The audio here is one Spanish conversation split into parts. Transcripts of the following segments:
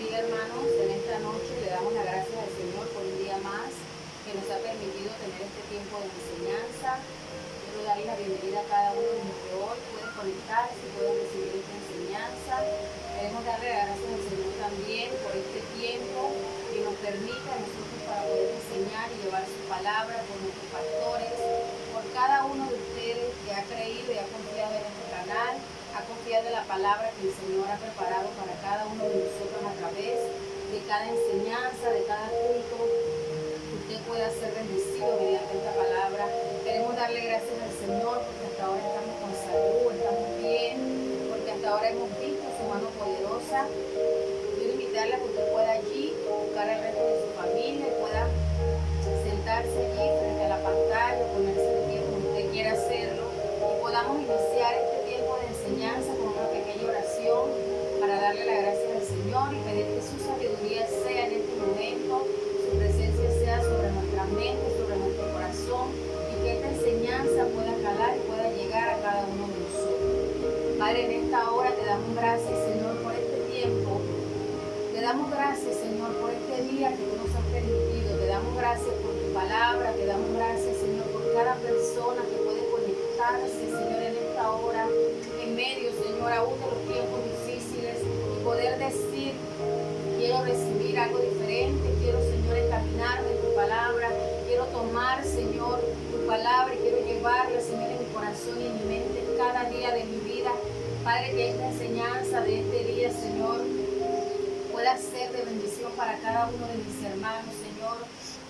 día, hermanos. En esta noche le damos las gracias al Señor por un día más que nos ha permitido tener este tiempo de enseñanza. Quiero darle la bienvenida a cada uno de los que hoy pueden conectarse y pueden recibir esta enseñanza. Queremos darle las gracias al Señor también por este tiempo que nos permite a nosotros para poder enseñar y llevar su palabra por nuestros pastores, por cada uno de ustedes que ha creído y ha confiado en este canal, ha confiado en la palabra que el Señor ha preparado para cada uno de nosotros a través de cada enseñanza, de cada culto. Usted pueda ser bendecido mediante esta palabra. Queremos darle gracias al Señor porque hasta ahora estamos con salud, estamos bien, porque hasta ahora hemos visto su mano poderosa. Quiero invitarle a que usted pueda allí buscar al resto de su familia y pueda sentarse allí frente a la pantalla, ponerse de pie como usted quiera hacerlo y podamos iniciar este tiempo de enseñanza con una pequeña oración para darle las gracias al Señor y pedir que su sabiduría sea en este momento, su presencia sea sobre nuestra mente, sobre nuestro corazón y que esta enseñanza pueda calar y pueda llegar a cada uno de nosotros. Padre, en esta hora te damos gracias, Señor, por este tiempo. Te damos gracias, Señor, por este día que tú nos has permitido. Te damos gracias por tu palabra. Te damos gracias, Señor, por cada persona que puede conectarse, Señor, en esta hora, en medio, Señor, aún de los tiempos difíciles, y poder decir, quiero recibir algo diferente, quiero, Señor, encaminarme en tu palabra, quiero tomar, Señor, tu palabra y quiero llevarla, Señor, en mi corazón y en mi mente cada día de mi vida. Padre, que esta enseñanza de este día, Señor, pueda ser de bendición para cada uno de mis hermanos, Señor,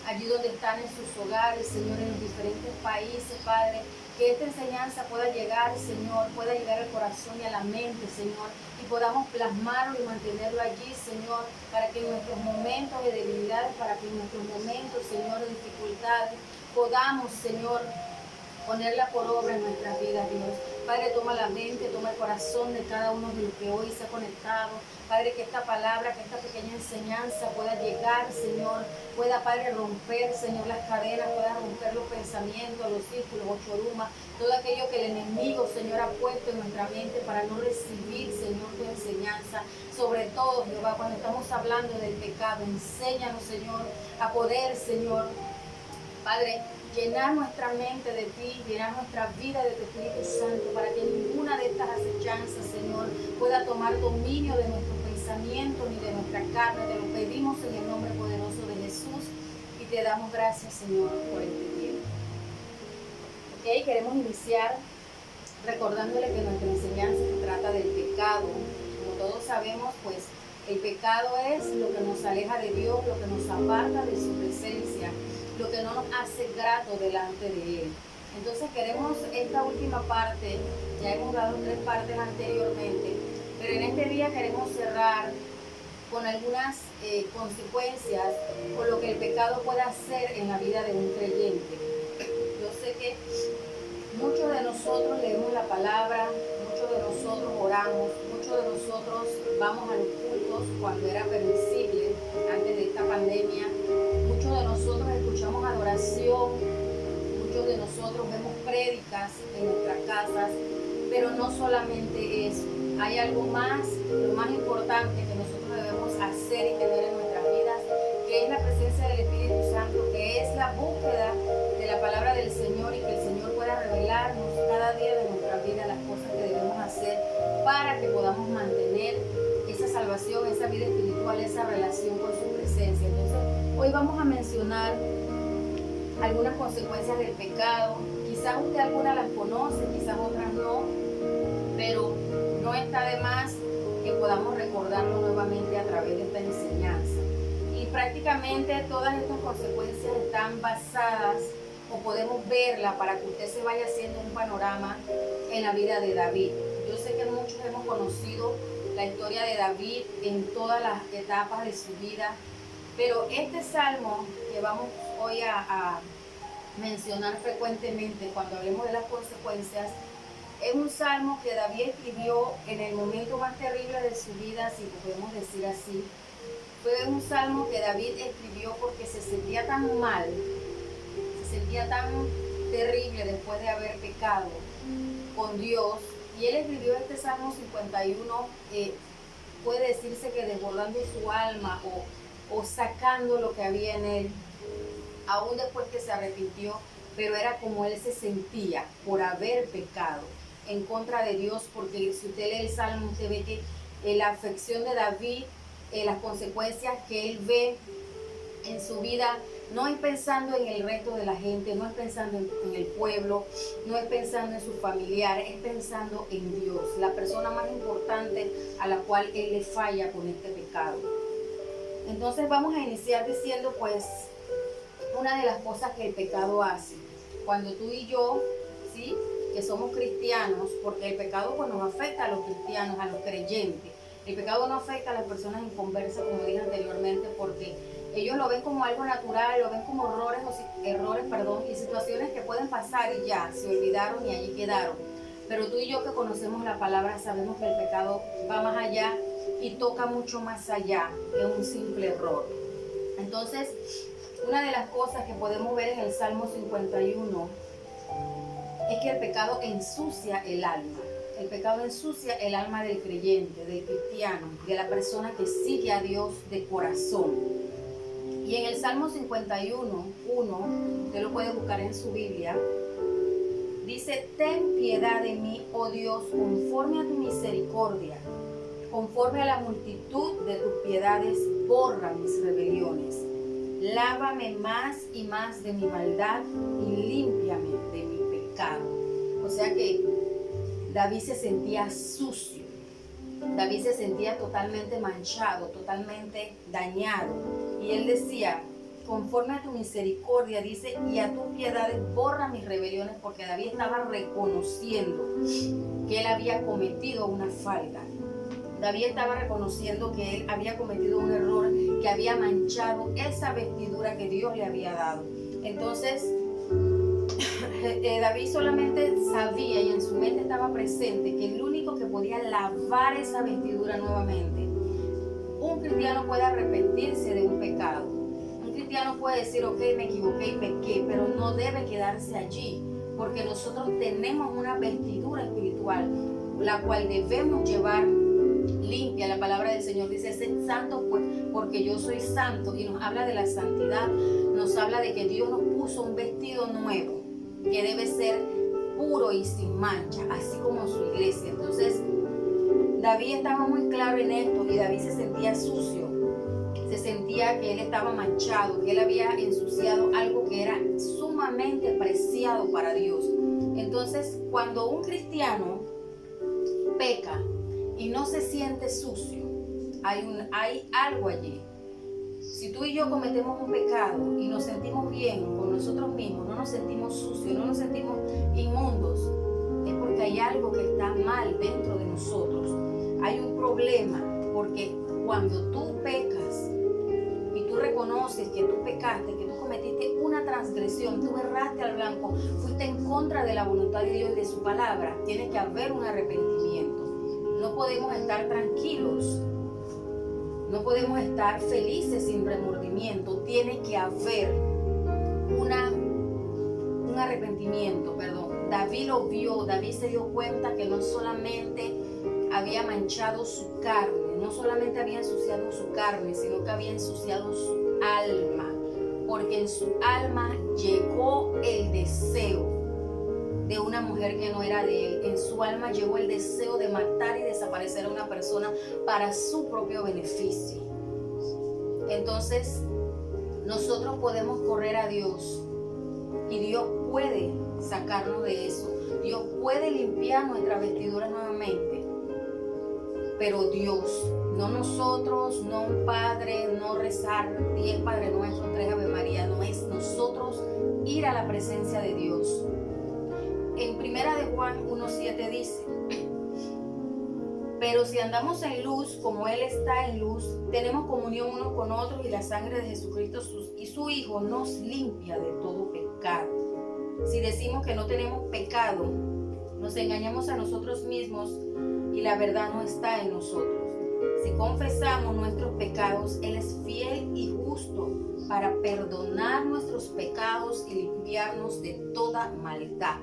allí donde están en sus hogares, Señor, en los diferentes países, Padre, que esta enseñanza pueda llegar, Señor, pueda llegar al corazón y a la mente, Señor, y podamos plasmarlo y mantenerlo allí, Señor, para que en nuestros momentos de debilidades, para que en nuestros momentos, Señor, de dificultades, podamos, Señor, ponerla por obra en nuestras vidas, Dios. Padre, toma la mente, toma el corazón de cada uno de los que hoy se ha conectado. Padre, que esta palabra, que esta pequeña enseñanza pueda llegar, Señor, pueda, Padre, romper, Señor, las cadenas, pueda romper los pensamientos, los círculos, los chorumas, todo aquello que el enemigo, Señor, ha puesto en nuestra mente para no recibir, Señor, tu enseñanza. Sobre todo, Jehová, cuando estamos hablando del pecado, enséñanos, Señor, a poder, Señor, Padre, llenar nuestra mente de ti, llenar nuestra vida de tu Espíritu Santo, para que ninguna de estas acechanzas, Señor, pueda tomar dominio de nuestros pensamientos ni de nuestra carne. Te lo pedimos en el nombre poderoso de Jesús y te damos gracias, Señor, por este tiempo. Ok, queremos iniciar recordándole que nuestra enseñanza se trata del pecado. Como todos sabemos, pues el pecado es lo que nos aleja de Dios, lo que nos aparta de su presencia, lo que no nos hace grato delante de Él. Entonces queremos esta última parte, ya hemos dado 3 partes anteriormente, pero en este día queremos cerrar con algunas consecuencias por lo que el pecado puede hacer en la vida de un creyente. Yo sé que muchos de nosotros leemos la palabra, muchos de nosotros oramos, muchos de nosotros vamos a los cultos cuando era permisible antes de esta pandemia. Muchos de nosotros escuchamos adoración, muchos de nosotros vemos prédicas en nuestras casas, pero no solamente eso. Hay algo más, lo más importante que nosotros debemos hacer y tener en nuestras vidas, que es la presencia del Espíritu Santo, que es la búsqueda de la palabra del Señor y que el Señor pueda revelarnos cada día de nuestra vida las cosas que debemos hacer para que podamos mantener esa salvación, esa vida espiritual, esa relación con su presencia. Entonces, hoy vamos a mencionar algunas consecuencias del pecado. Quizás usted algunas las conoce, quizás otras no, pero no está de más que podamos recordarlo nuevamente a través de esta enseñanza. Y prácticamente todas estas consecuencias están basadas, o podemos verla para que usted se vaya haciendo un panorama en la vida de David. Yo sé que muchos hemos conocido la historia de David en todas las etapas de su vida, pero este salmo que vamos hoy a mencionar frecuentemente cuando hablemos de las consecuencias, es un salmo que David escribió en el momento más terrible de su vida, si podemos decir así. Fue un salmo que David escribió porque se sentía tan mal, se sentía tan terrible después de haber pecado con Dios. Y él escribió este Salmo 51 puede decirse que desbordando su alma o sacando lo que había en él, aún después que se arrepintió, pero era como él se sentía por haber pecado en contra de Dios, porque si usted lee el Salmo, usted ve que la afección de David, las consecuencias que él ve en su vida, no es pensando en el resto de la gente, no es pensando en el pueblo, no es pensando en sus familiares, es pensando en Dios, la persona más importante a la cual él le falla con este pecado. Entonces vamos a iniciar diciendo pues una de las cosas que el pecado hace. Cuando tú y yo, ¿sí?, que somos cristianos, porque el pecado pues nos afecta a los cristianos, a los creyentes. El pecado no afecta a las personas inconversas, como dije anteriormente, porque ellos lo ven como algo natural, lo ven como errores, y situaciones que pueden pasar y ya, se olvidaron y allí quedaron. Pero tú y yo que conocemos la palabra sabemos que el pecado va más allá y toca mucho más allá que un simple error. Entonces, una de las cosas que podemos ver en el Salmo 51 es que el pecado ensucia el alma. El pecado ensucia el alma del creyente, del cristiano, de la persona que sigue a Dios de corazón. Y en el Salmo 51, 1, usted lo puede buscar en su Biblia, dice: ten piedad de mí, oh Dios, conforme a tu misericordia, conforme a la multitud de tus piedades, borra mis rebeliones. Lávame más y más de mi maldad y límpiame de mi pecado. O sea que David se sentía sucio, David se sentía totalmente manchado, totalmente dañado. Y él decía: conforme a tu misericordia, dice, y a tus piedades borra mis rebeliones, porque David estaba reconociendo que él había cometido una falta. David estaba reconociendo que él había cometido un error, que había manchado esa vestidura que Dios le había dado. Entonces, David solamente sabía y en su mente estaba presente que el único que podía lavar esa vestidura nuevamente, un cristiano puede arrepentirse de un pecado. Un cristiano puede decir: ok, me equivoqué y pequé, pero no debe quedarse allí, porque nosotros tenemos una vestidura espiritual, la cual debemos llevar limpia. La palabra del Señor dice: sed santos pues, porque yo soy santo, y nos habla de la santidad, nos habla de que Dios nos puso un vestido nuevo que debe ser puro y sin mancha, así como su iglesia. Entonces David estaba muy claro en esto, y David se sentía sucio, se sentía que él estaba manchado, que él había ensuciado algo que era sumamente preciado para Dios. Entonces, cuando un cristiano peca y no se siente sucio, hay algo allí. Si tú y yo cometemos un pecado y nos sentimos bien con nosotros mismos, no nos sentimos sucios, no nos sentimos inmundos, es porque hay algo que está mal dentro de nosotros. Hay un problema, porque cuando tú pecas y tú reconoces que tú pecaste, que tú cometiste una transgresión, tú erraste al blanco, fuiste en contra de la voluntad de Dios y de su palabra, tiene que haber un arrepentimiento. No podemos estar tranquilos, no podemos estar felices sin remordimiento. Tiene que haber un arrepentimiento, David lo vio, David se dio cuenta que no solamente había manchado su carne, no solamente había ensuciado su carne, sino que había ensuciado su alma, porque en su alma llegó el deseo de una mujer que no era de él. En su alma llegó el deseo de matar y desaparecer a una persona para su propio beneficio. Entonces, nosotros podemos correr a Dios y Dios puede sacarnos de eso. Dios puede limpiar nuestra vestidura nuevamente. Pero Dios, no nosotros, no un padre, no rezar 10 Padre Nuestro, 3 Ave María, no es nosotros ir a la presencia de Dios. En 1 de Juan 1:7 dice: pero si andamos en luz, como Él está en luz, tenemos comunión unos con otros, y la sangre de Jesucristo y su Hijo nos limpia de todo pecado. Si decimos que no tenemos pecado, nos engañamos a nosotros mismos y la verdad no está en nosotros. Si confesamos nuestros pecados, Él es fiel y justo para perdonar nuestros pecados y limpiarnos de toda maldad.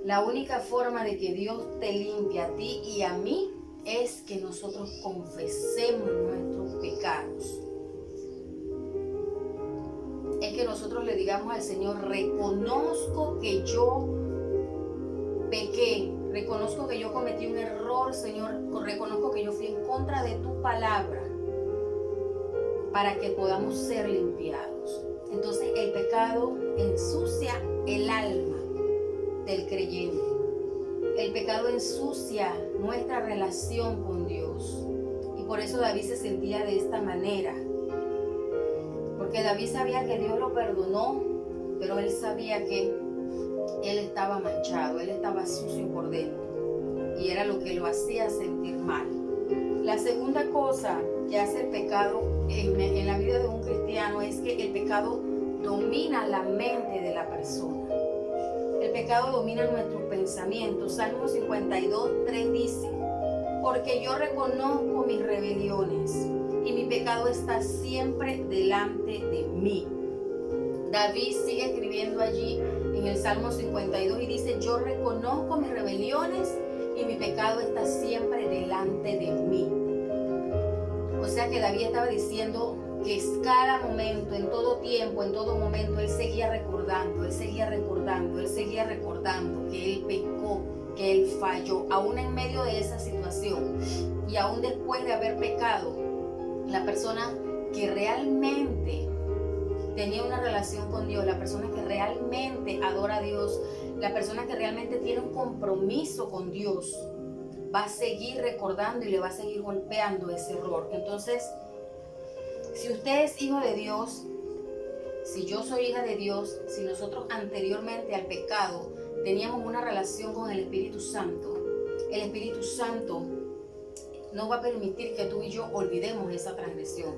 La única forma de que Dios te limpie a ti y a mí es que nosotros confesemos nuestros pecados. Es que nosotros le digamos al Señor, reconozco que yo pequé, reconozco que yo cometí un error, Señor, reconozco que yo fui en contra de tu palabra, para que podamos ser limpiados. Entonces el pecado ensucia el alma del creyente. El pecado ensucia nuestra relación con Dios. Y por eso David se sentía de esta manera. Porque David sabía que Dios lo perdonó, pero él sabía que él estaba manchado, él estaba sucio por dentro. Y era lo que lo hacía sentir mal. La segunda cosa que hace el pecado en la vida de un cristiano es que el pecado domina la mente de la persona. El pecado domina nuestros pensamientos. Salmo 52:3 dice, porque yo reconozco mis rebeliones y mi pecado está siempre delante de mí. David sigue escribiendo allí en el Salmo 52 y dice, yo reconozco mis rebeliones y mi pecado está siempre delante de mí. O sea que David estaba diciendo que cada momento, en todo tiempo, en todo momento, él seguía recordando que él pecó, que él falló, aún en medio de esa situación. Y aún después de haber pecado, la persona que realmente tenía una relación con Dios, la persona que realmente adora a Dios, la persona que realmente tiene un compromiso con Dios, va a seguir recordando y le va a seguir golpeando ese error. Entonces, si usted es hijo de Dios, si yo soy hija de Dios, si nosotros anteriormente al pecado teníamos una relación con el Espíritu Santo, el Espíritu Santo no va a permitir que tú y yo olvidemos esa transgresión.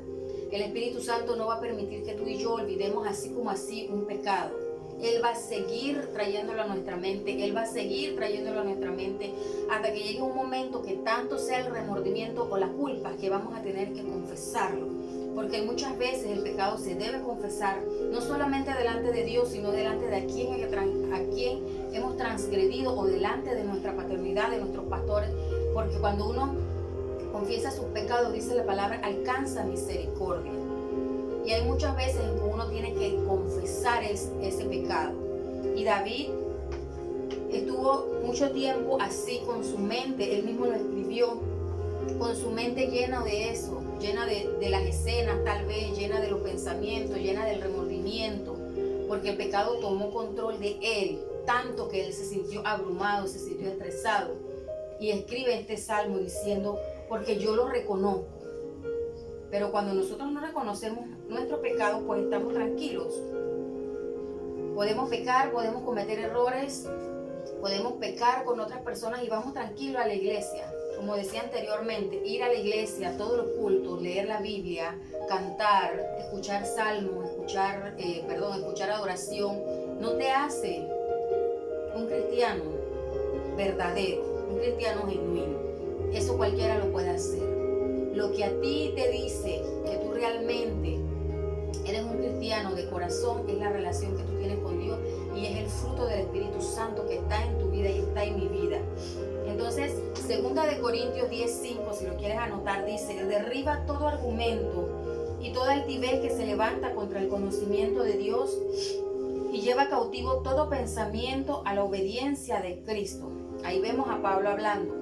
El Espíritu Santo no va a permitir que tú y yo olvidemos así como así un pecado. Él va a seguir trayéndolo a nuestra mente, Él va a seguir trayéndolo a nuestra mente hasta que llegue un momento que tanto sea el remordimiento o la culpa que vamos a tener que confesarlo. Porque muchas veces el pecado se debe confesar, no solamente delante de Dios, sino delante de a quien hemos transgredido o delante de nuestra paternidad, de nuestros pastores. Porque cuando uno confiesa sus pecados, dice la palabra, alcanza misericordia. Y hay muchas veces en que uno tiene que confesar ese pecado. Y David estuvo mucho tiempo así con su mente, él mismo lo escribió, con su mente llena de eso, llena de las escenas tal vez, llena de los pensamientos, llena del remordimiento, porque el pecado tomó control de él, tanto que él se sintió abrumado, se sintió estresado. Y escribe este salmo diciendo, porque yo lo reconozco. Pero cuando nosotros no reconocemos nuestro pecado, pues estamos tranquilos. Podemos pecar, podemos cometer errores, podemos pecar con otras personas y vamos tranquilos a la iglesia. Como decía anteriormente, ir a la iglesia, todos los cultos, leer la Biblia, cantar, escuchar salmos, escuchar adoración, no te hace un cristiano verdadero, un cristiano genuino. Eso cualquiera lo puede hacer. Lo que a ti te dice que tú realmente eres un cristiano de corazón es la relación que tú tienes con Dios y es el fruto del Espíritu Santo que está en tu vida y está en mi vida. Entonces, 2 Corintios 10:5, si lo quieres anotar, dice, derriba todo argumento y toda altivez que se levanta contra el conocimiento de Dios y lleva cautivo todo pensamiento a la obediencia de Cristo. Ahí vemos a Pablo hablando.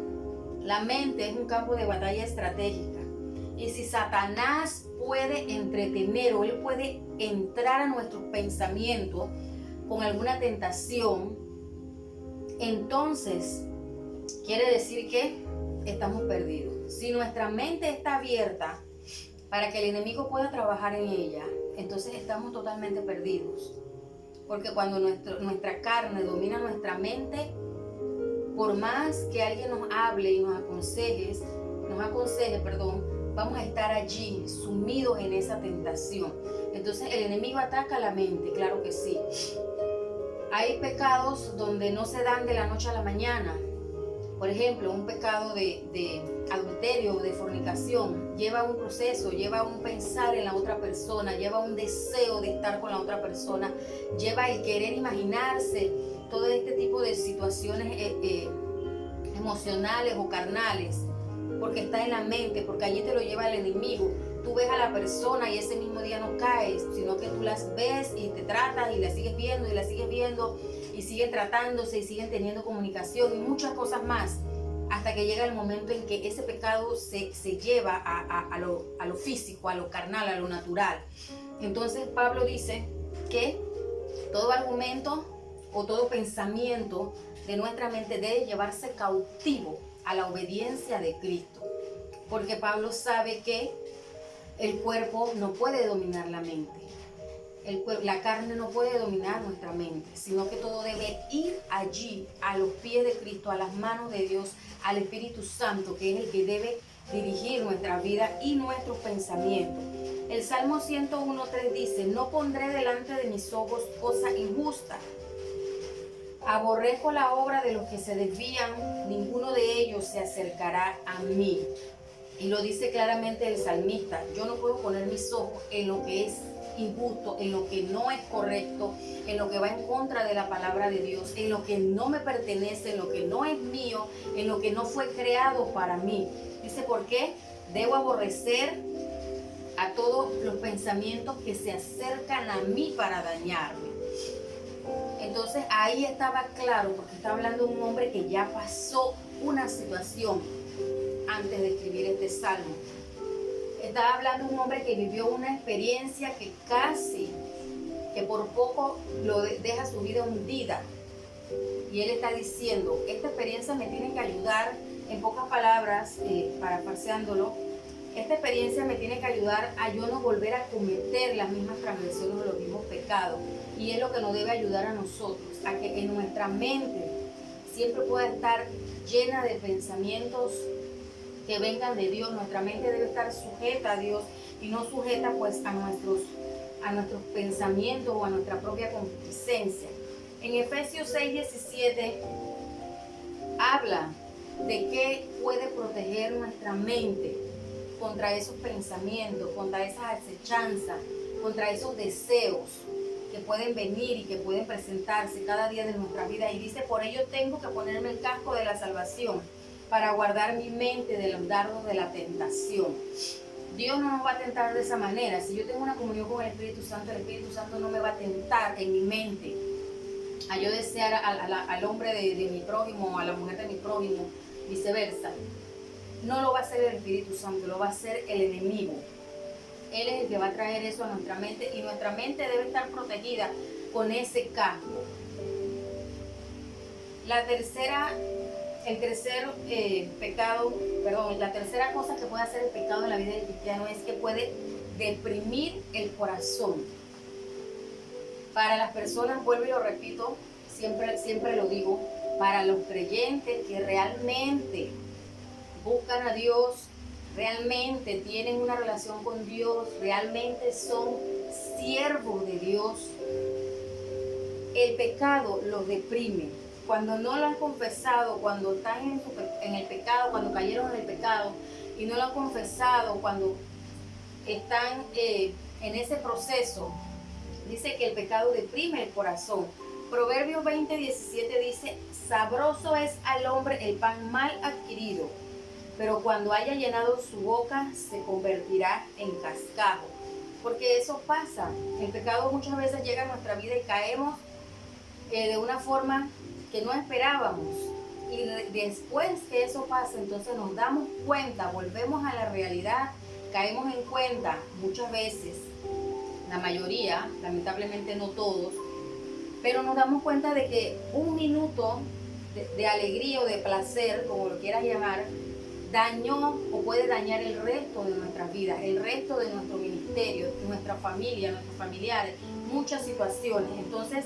La mente es un campo de batalla estratégica. Y si Satanás puede entretener o él puede entrar a nuestros pensamientos con alguna tentación, entonces quiere decir que estamos perdidos. Si nuestra mente está abierta para que el enemigo pueda trabajar en ella, entonces estamos totalmente perdidos. Porque cuando nuestra carne domina nuestra mente, por más que alguien nos hable y nos aconseje, vamos a estar allí sumidos en esa tentación. Entonces el enemigo ataca la mente, claro que sí. Hay pecados donde no se dan de la noche a la mañana. Por ejemplo, un pecado de adulterio o de fornicación lleva un proceso, lleva un pensar en la otra persona, lleva un deseo de estar con la otra persona, lleva el querer imaginarse todo este tipo de situaciones emocionales o carnales porque está en la mente, porque allí te lo lleva el enemigo. Tú ves a la persona y ese mismo día no caes, sino que tú las ves y te tratas y la sigues viendo y la sigues viendo y siguen tratándose y siguen teniendo comunicación y muchas cosas más, hasta que llega el momento en que ese pecado se lleva a lo físico, a lo carnal, a lo natural. Entonces Pablo dice que todo argumento o todo pensamiento de nuestra mente debe llevarse cautivo a la obediencia de Cristo, porque Pablo sabe que el cuerpo no puede dominar la mente. La carne no puede dominar nuestra mente, sino que todo debe ir allí, a los pies de Cristo, a las manos de Dios, al Espíritu Santo, que es el que debe dirigir nuestra vida y nuestros pensamientos. El Salmo 101:3 dice: no pondré delante de mis ojos cosa injusta. Aborrezco la obra de los que se desvían, ninguno de ellos se acercará a mí. Y lo dice claramente el salmista: yo no puedo poner mis ojos en lo que es injusto, en lo que no es correcto, en lo que va en contra de la palabra de Dios, en lo que no me pertenece, en lo que no es mío, en lo que no fue creado para mí. Dice: ¿por qué? Debo aborrecer a todos los pensamientos que se acercan a mí para dañarme. Entonces ahí estaba claro, porque está hablando de un hombre que ya pasó una situación antes de escribir este salmo. Estaba hablando de un hombre que vivió una experiencia que casi, que por poco lo deja su vida hundida. Y él está diciendo: esta experiencia me tiene que ayudar, en pocas palabras, parafraseándolo, esta experiencia me tiene que ayudar a yo no volver a cometer las mismas transgresiones o los mismos pecados. Y es lo que nos debe ayudar a nosotros, a que en nuestra mente siempre pueda estar llena de pensamientos que vengan de Dios. Nuestra mente debe estar sujeta a Dios y no sujeta pues a nuestros pensamientos o a nuestra propia concupiscencia. En Efesios 6:17 habla de qué puede proteger nuestra mente contra esos pensamientos, contra esas acechanzas, contra esos deseos que pueden venir y que pueden presentarse cada día de nuestra vida. Y dice: por ello tengo que ponerme el casco de la salvación para guardar mi mente de los dardos de la tentación. Dios no nos va a tentar de esa manera. Si yo tengo una comunión con el Espíritu Santo no me va a tentar en mi mente a yo desear al hombre de mi prójimo o a la mujer de mi prójimo, viceversa. No lo va a hacer el Espíritu Santo, lo va a hacer el enemigo. Él es el que va a traer eso a nuestra mente, y nuestra mente debe estar protegida con ese casco. La tercera cosa que puede hacer el pecado en la vida del cristiano es que puede deprimir el corazón. Para las personas, vuelvo y lo repito, siempre lo digo, para los creyentes que realmente buscan a Dios, realmente tienen una relación con Dios, realmente son siervos de Dios, el pecado los deprime. Cuando no lo han confesado, cuando están en el pecado, cuando cayeron en el pecado y no lo han confesado, cuando están en ese proceso, dice que el pecado deprime el corazón. Proverbios 20:17 dice: sabroso es al hombre el pan mal adquirido, pero cuando haya llenado su boca se convertirá en cascajo. Porque eso pasa. El pecado muchas veces llega a nuestra vida y caemos de una forma que no esperábamos. Y después que eso pasa, entonces nos damos cuenta, volvemos a la realidad, caemos en cuenta muchas veces, la mayoría, lamentablemente no todos, pero nos damos cuenta de que un minuto de alegría o de placer, como lo quieras llamar, dañó o puede dañar el resto de nuestras vidas, el resto de nuestro ministerio, nuestra familia, nuestros familiares, muchas situaciones. Entonces,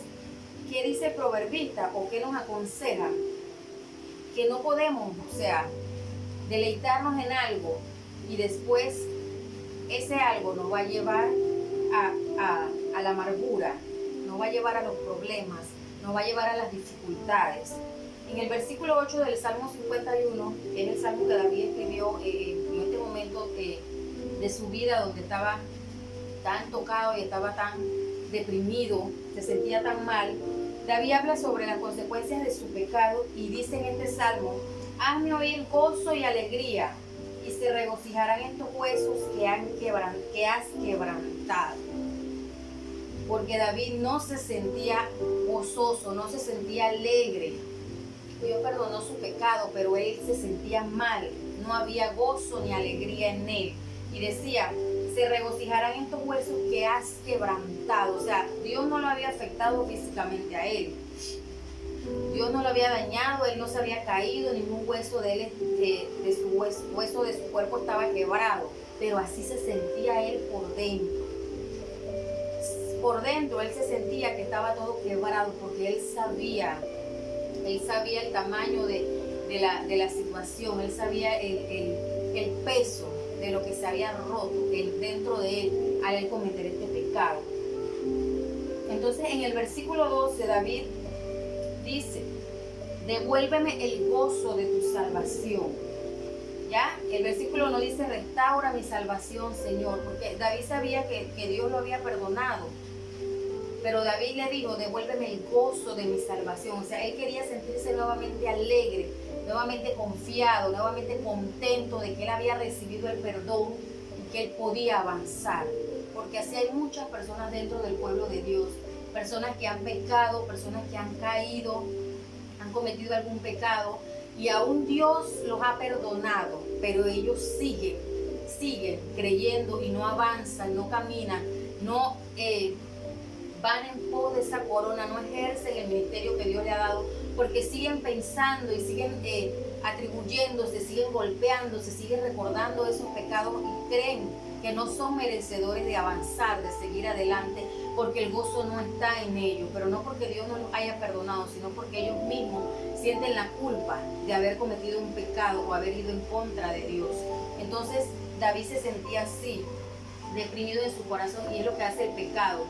¿qué dice el proverbista o qué nos aconseja? Que no podemos, deleitarnos en algo y después ese algo nos va a llevar a la amargura, nos va a llevar a los problemas, nos va a llevar a las dificultades. En el versículo 8 del Salmo 51, que es el salmo que David escribió en este momento de su vida, donde estaba tan tocado y estaba tan deprimido, se sentía tan mal, David habla sobre las consecuencias de su pecado y dice en este salmo: hazme oír gozo y alegría, y se regocijarán estos huesos que has quebrantado. Porque David no se sentía gozoso, no se sentía alegre. Dios perdonó su pecado, pero él se sentía mal. No había gozo ni alegría en él. Y decía, se regocijarán estos huesos que has quebrantado. O sea, Dios no lo había afectado físicamente a él. Dios no lo había dañado, él no se había caído, ningún hueso de él, de su hueso de su cuerpo estaba quebrado. Pero así se sentía él por dentro. Por dentro él se sentía que estaba todo quebrado porque él sabía el tamaño de la situación, él sabía el peso de lo que se había roto dentro de él al él cometer este pecado. Entonces en el versículo 12 David dice, devuélveme el gozo de tu salvación. ¿Ya? El versículo no dice, restaura mi salvación, Señor, porque David sabía que Dios lo había perdonado. Pero David le dijo, devuélveme el gozo de mi salvación. O sea, él quería sentirse nuevamente alegre, nuevamente confiado, nuevamente contento de que él había recibido el perdón y que él podía avanzar. Porque así hay muchas personas dentro del pueblo de Dios. Personas que han pecado, personas que han caído, han cometido algún pecado y aún Dios los ha perdonado, pero ellos siguen creyendo y no avanzan, no caminan, no van en pos de esa corona, no ejercen el ministerio que Dios le ha dado, porque siguen pensando y siguen atribuyéndose, siguen golpeándose, siguen recordando esos pecados y creen que no son merecedores de avanzar, de seguir adelante, porque el gozo no está en ellos, pero no porque Dios no los haya perdonado, sino porque ellos mismos sienten la culpa de haber cometido un pecado o haber ido en contra de Dios. Entonces David se sentía así, deprimido en su corazón, y es lo que hace el pecado.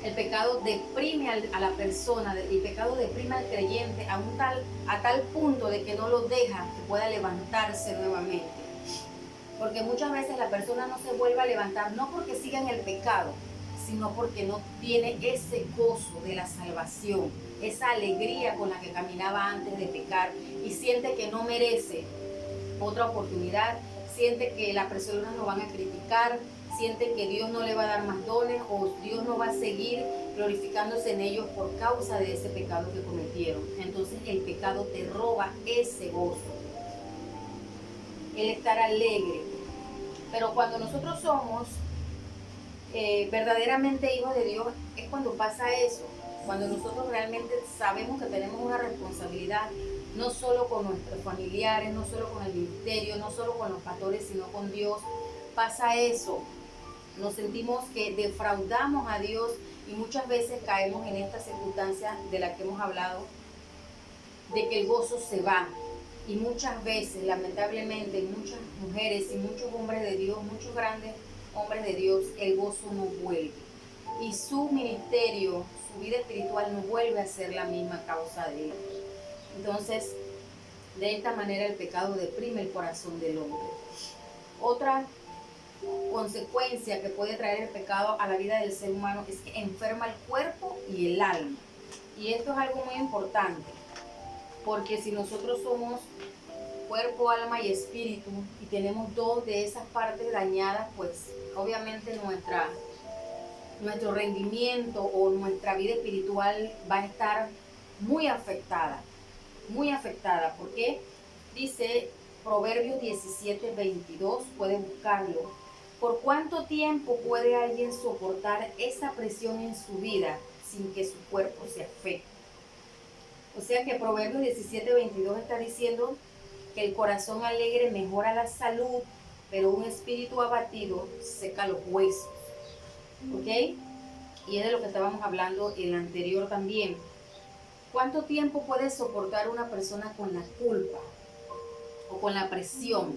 El pecado deprime a la persona, el pecado deprime al creyente a tal punto de que no lo deja que pueda levantarse nuevamente. Porque muchas veces la persona no se vuelve a levantar, no porque siga en el pecado, sino porque no tiene ese gozo de la salvación, esa alegría con la que caminaba antes de pecar y siente que no merece otra oportunidad, siente que las personas lo van a criticar, siente que Dios no le va a dar más dones o Dios no va a seguir glorificándose en ellos por causa de ese pecado que cometieron. Entonces el pecado te roba ese gozo, el estar alegre. Pero cuando nosotros somos verdaderamente hijos de Dios, es cuando pasa eso, cuando nosotros realmente sabemos que tenemos una responsabilidad, no solo con nuestros familiares, no solo con el ministerio, no solo con los pastores, sino con Dios. Pasa eso, nos sentimos que defraudamos a Dios y muchas veces caemos en esta circunstancia de la que hemos hablado, de que el gozo se va. Y muchas veces, lamentablemente, muchas mujeres y muchos hombres de Dios, muchos grandes hombres de Dios, el gozo no vuelve. Y su ministerio, su vida espiritual no vuelve a ser la misma causa de ellos. Entonces, de esta manera el pecado deprime el corazón del hombre. Otra consecuencia que puede traer el pecado a la vida del ser humano es que enferma el cuerpo y el alma. Y esto es algo muy importante, porque si nosotros somos cuerpo, alma y espíritu y tenemos dos de esas partes dañadas, pues obviamente nuestro rendimiento o nuestra vida espiritual va a estar muy afectada, porque dice Proverbios 17:22, pueden buscarlo. ¿Por cuánto tiempo puede alguien soportar esa presión en su vida sin que su cuerpo se afecte? O sea que Proverbios 17:22 está diciendo que el corazón alegre mejora la salud, pero un espíritu abatido seca los huesos. ¿Ok? Y es de lo que estábamos hablando en el anterior también. ¿Cuánto tiempo puede soportar una persona con la culpa o con la presión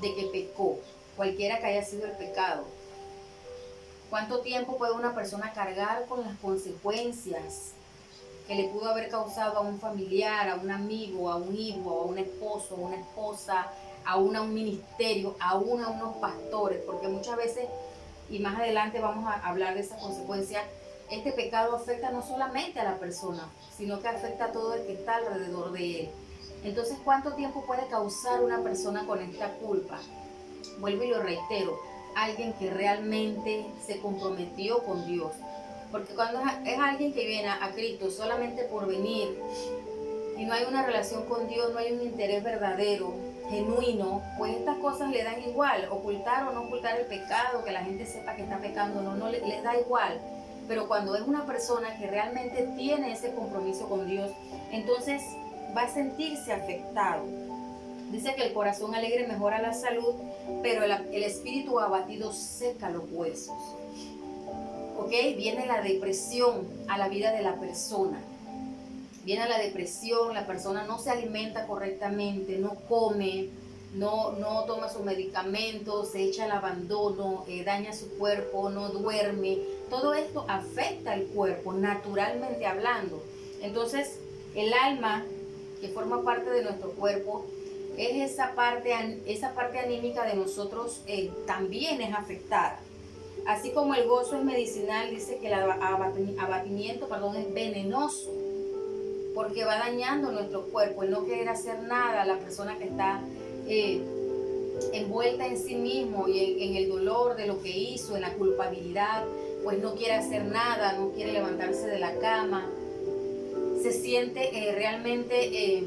de que pecó, cualquiera que haya sido el pecado? ¿Cuánto tiempo puede una persona cargar con las consecuencias que le pudo haber causado a un familiar, a un amigo, a un hijo, a un esposo, a una esposa, aún a un ministerio, aún a unos pastores? Porque muchas veces, y más adelante vamos a hablar de esas consecuencias, este pecado afecta no solamente a la persona, sino que afecta a todo el que está alrededor de él. Entonces, ¿cuánto tiempo puede causar una persona con esta culpa? vuelvo y lo reitero, alguien que realmente se comprometió con Dios. Porque cuando es alguien que viene a Cristo solamente por venir y no hay una relación con Dios, no hay un interés verdadero, genuino, pues estas cosas le dan igual, ocultar o no ocultar el pecado, que la gente sepa que está pecando, no les da igual. Pero cuando es una persona que realmente tiene ese compromiso con Dios, entonces va a sentirse afectado. Dice que el corazón alegre mejora la salud, pero el espíritu abatido seca los huesos. ¿Ok? Viene la depresión a la vida de la persona. Viene la depresión, la persona no se alimenta correctamente, no come, no toma sus medicamentos, se echa al abandono, daña su cuerpo, no duerme. Todo esto afecta al cuerpo, naturalmente hablando. Entonces, el alma, que forma parte de nuestro cuerpo, es esa parte anímica de nosotros, también es afectada. Así como el gozo es medicinal, dice que el abatimiento es venenoso, porque va dañando nuestro cuerpo, el no querer hacer nada, la persona que está envuelta en sí mismo y en el dolor de lo que hizo, en la culpabilidad, pues no quiere hacer nada, no quiere levantarse de la cama, se siente realmente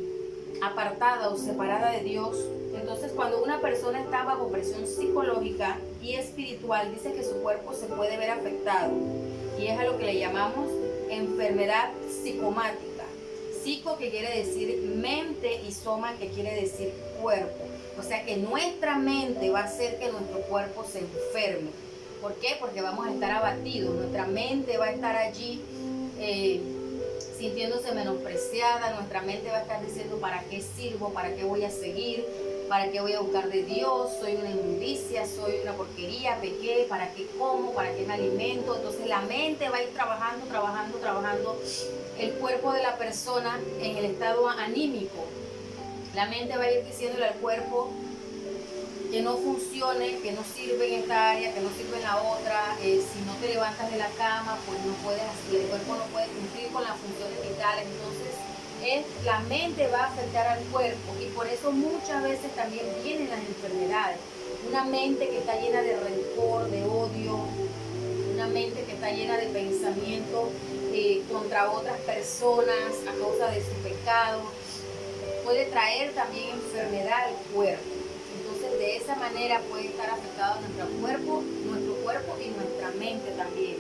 apartada o separada de Dios. Entonces, cuando una persona está bajo presión psicológica y espiritual, dice que su cuerpo se puede ver afectado, y es a lo que le llamamos enfermedad psicomática. Psico, que quiere decir mente, y soma, que quiere decir cuerpo. O sea que nuestra mente va a hacer que nuestro cuerpo se enferme. ¿Por qué? Porque vamos a estar abatidos. Nuestra mente va a estar allí sintiéndose menospreciada. Nuestra mente va a estar diciendo: ¿para qué sirvo? ¿Para qué voy a seguir? ¿Para qué voy a buscar de Dios? Soy una inmundicia, soy una porquería, pequé, ¿para qué como? ¿Para qué me alimento? Entonces la mente va a ir trabajando el cuerpo de la persona en el estado anímico. La mente va a ir diciéndole al cuerpo que no funcione, que no sirve en esta área, que no sirve en la otra. Si no te levantas de la cama, pues no puedes, el cuerpo no puede cumplir con las funciones vitales. Entonces la mente va a afectar al cuerpo, y por eso muchas veces también vienen las enfermedades. Una mente que está llena de rencor, de odio, una mente que está llena de pensamientos contra otras personas a causa de su pecado, puede traer también enfermedad al cuerpo. Entonces, de esa manera puede estar afectado nuestro cuerpo y nuestra mente también.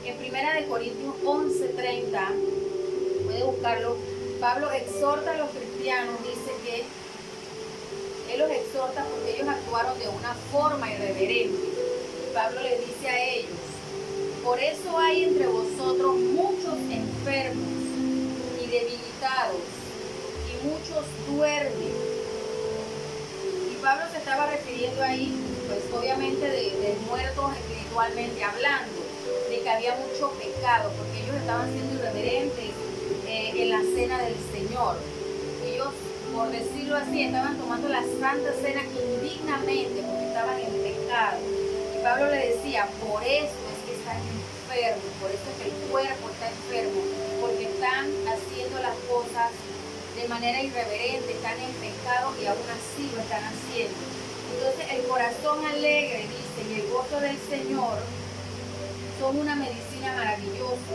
En 1 Corintios 11:30, puede buscarlo, Pablo exhorta a los cristianos, dice que él los exhorta porque ellos actuaron de una forma irreverente. Pablo les dice a ellos: por eso hay entre vosotros muchos enfermos y debilitados, y muchos duermen. Y Pablo se estaba refiriendo ahí, pues obviamente de muertos espiritualmente hablando, de que había mucho pecado, porque ellos estaban siendo irreverentes en la cena del Señor. Ellos, por decirlo así, estaban tomando la Santa Cena indignamente porque estaban en pecado. Y Pablo le decía: por eso es que están enfermos, por eso es que el cuerpo está enfermo, porque están haciendo las cosas de manera irreverente, están en pecado y aún así lo están haciendo. Entonces el corazón alegre, dice, y el gozo del Señor son una medicina maravillosa.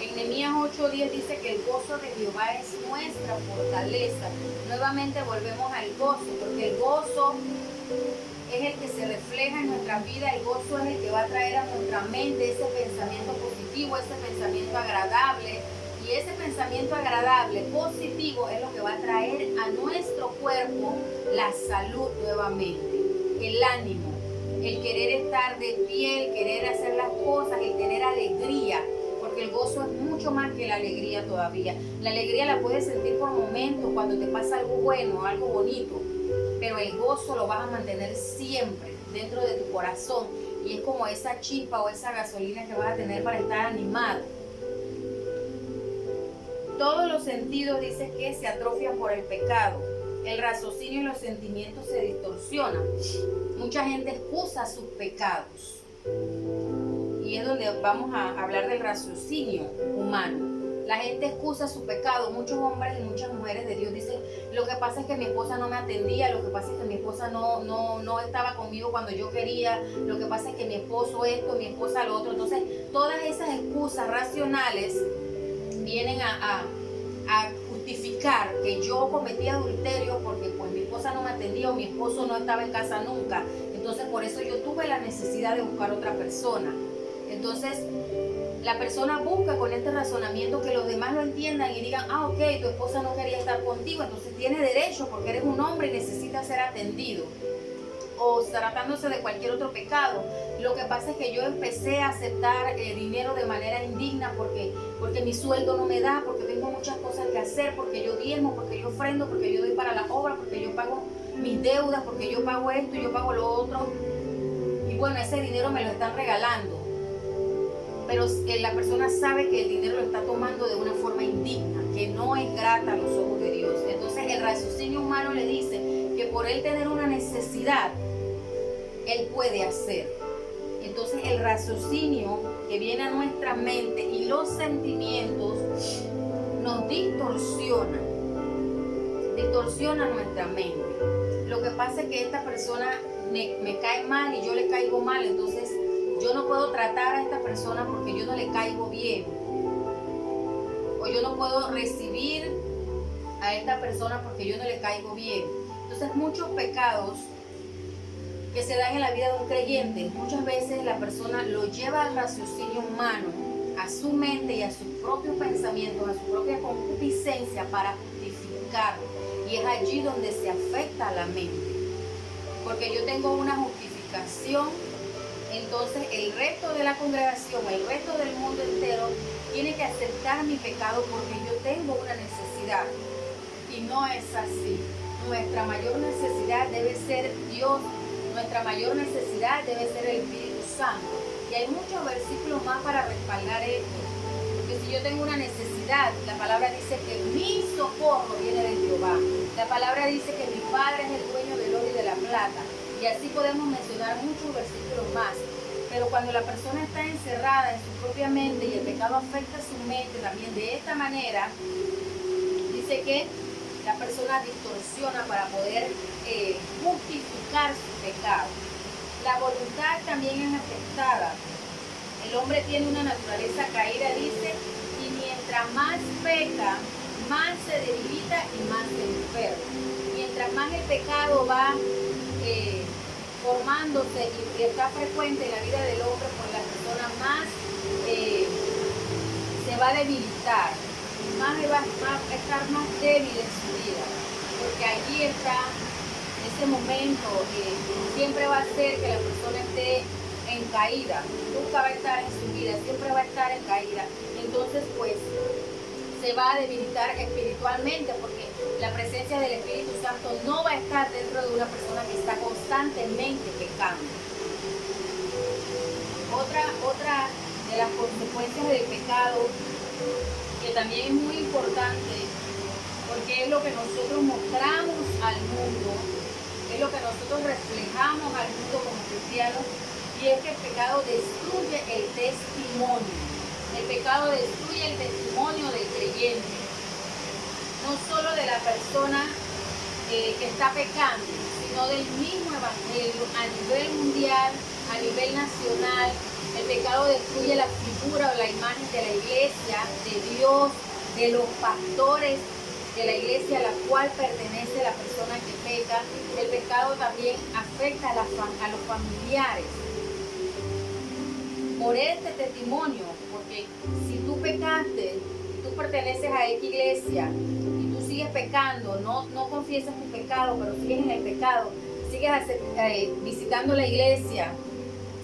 En Nehemías 8:10 dice que el gozo de Jehová es nuestra fortaleza. Nuevamente volvemos al gozo, porque el gozo es el que se refleja en nuestra vida. El gozo es el que va a traer a nuestra mente ese pensamiento positivo, ese pensamiento agradable. Y ese pensamiento agradable, positivo, es lo que va a traer a nuestro cuerpo la salud nuevamente, el ánimo, el querer estar de pie, el querer hacer las cosas, el tener alegría, porque el gozo es mucho más que la alegría todavía. La alegría la puedes sentir por momentos, cuando te pasa algo bueno, algo bonito, pero el gozo lo vas a mantener siempre dentro de tu corazón, y es como esa chispa o esa gasolina que vas a tener para estar animado. Todos los sentidos, dice, que se atrofian por el pecado. El raciocinio y los sentimientos se distorsionan. Mucha gente excusa sus pecados. Y es donde vamos a hablar del raciocinio humano. La gente excusa su pecado. Muchos hombres y muchas mujeres de Dios dicen, lo que pasa es que mi esposa no me atendía, lo que pasa es que mi esposa no estaba conmigo cuando yo quería, lo que pasa es que mi esposo esto, mi esposa lo otro. Entonces, todas esas excusas racionales vienen a justificar que yo cometí adulterio porque pues mi esposa no me atendía o mi esposo no estaba en casa nunca. Entonces, por eso yo tuve la necesidad de buscar otra persona. Entonces, la persona busca con este razonamiento que los demás lo entiendan y digan, ah, ok, tu esposa no quería estar contigo, entonces tiene derecho porque eres un hombre y necesitas ser atendido. O tratándose de cualquier otro pecado. Lo que pasa es que yo empecé a aceptar dinero de manera indigna porque mi sueldo no me da, porque tengo muchas cosas que hacer, porque yo diezmo, porque yo ofrendo, porque yo doy para la obra, porque yo pago mis deudas, porque yo pago esto y yo pago lo otro. Y bueno, ese dinero me lo están regalando. Pero la persona sabe que el dinero lo está tomando de una forma indigna, que no es grata a los ojos de Dios. Entonces el raciocinio humano le dice que por él tener una necesidad, él puede hacer. Entonces el raciocinio que viene a nuestra mente y los sentimientos nos distorsiona nuestra mente. Lo que pasa es que esta persona me cae mal y yo le caigo mal, entonces yo no puedo tratar a esta persona porque yo no le caigo bien. O yo no puedo recibir a esta persona porque yo no le caigo bien. Entonces muchos pecados que se dan en la vida de un creyente, muchas veces la persona lo lleva al raciocinio humano, a su mente y a sus propios pensamientos, a su propia concupiscencia para justificarlo. Y es allí donde se afecta a la mente. Porque yo tengo una justificación, entonces el resto de la congregación, el resto del mundo entero, tiene que aceptar mi pecado porque yo tengo una necesidad. Y no es así. Nuestra mayor necesidad debe ser Dios. Nuestra mayor necesidad debe ser el Espíritu Santo. Y hay muchos versículos más para respaldar esto. Porque si yo tengo una necesidad, la palabra dice que mi socorro viene de Jehová. La palabra dice que mi Padre es el dueño del oro y de la plata. Y así podemos mencionar muchos versículos más. Pero cuando la persona está encerrada en su propia mente y el pecado afecta su mente también de esta manera, dice que la persona distorsiona para poder justificar su pecado. La voluntad también es afectada. El hombre tiene una naturaleza caída, dice, y mientras más peca, más se debilita y más se enferma. Mientras más el pecado va formándose y está frecuente en la vida del hombre, pues la persona más se va a debilitar, más va a estar más débil en su vida, porque allí está ese momento siempre va a ser que la persona esté en caída, nunca va a estar en su vida, siempre va a estar en caída. Entonces pues se va a debilitar espiritualmente porque la presencia del Espíritu Santo no va a estar dentro de una persona que está constantemente pecando. Otra de las consecuencias del pecado, que también es muy importante, porque es lo que nosotros mostramos al mundo, es lo que nosotros reflejamos al mundo como cristianos, y es que el pecado destruye el testimonio. El pecado destruye el testimonio del creyente, no solo de la persona que está pecando, sino del mismo evangelio a nivel mundial, a nivel nacional. El pecado destruye la figura o la imagen de la iglesia, de Dios, de los pastores de la iglesia a la cual pertenece la persona que peca. El pecado también afecta a los familiares. Por este testimonio, porque si tú pecaste, tú perteneces a X iglesia y tú sigues pecando, no confiesas tu pecado, pero sigues en el pecado, sigues visitando la iglesia,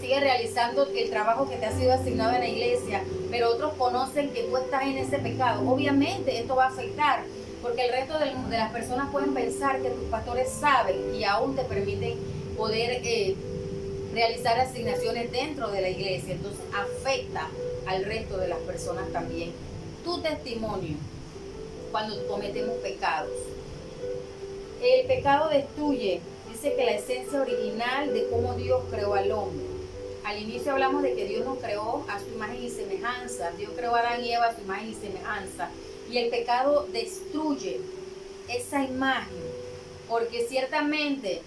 sigues realizando el trabajo que te ha sido asignado en la iglesia, pero otros conocen que tú estás en ese pecado. Obviamente esto va a afectar, porque el resto de las personas pueden pensar que tus pastores saben y aún te permiten poder realizar asignaciones dentro de la iglesia. Entonces afecta al resto de las personas también. Tu testimonio cuando cometemos pecados. El pecado destruye, dice que la esencia original de cómo Dios creó al hombre. al inicio hablamos de que Dios nos creó a su imagen y semejanza. Dios creó a Adán y Eva a su imagen y semejanza. Y el pecado destruye esa imagen, porque ciertamente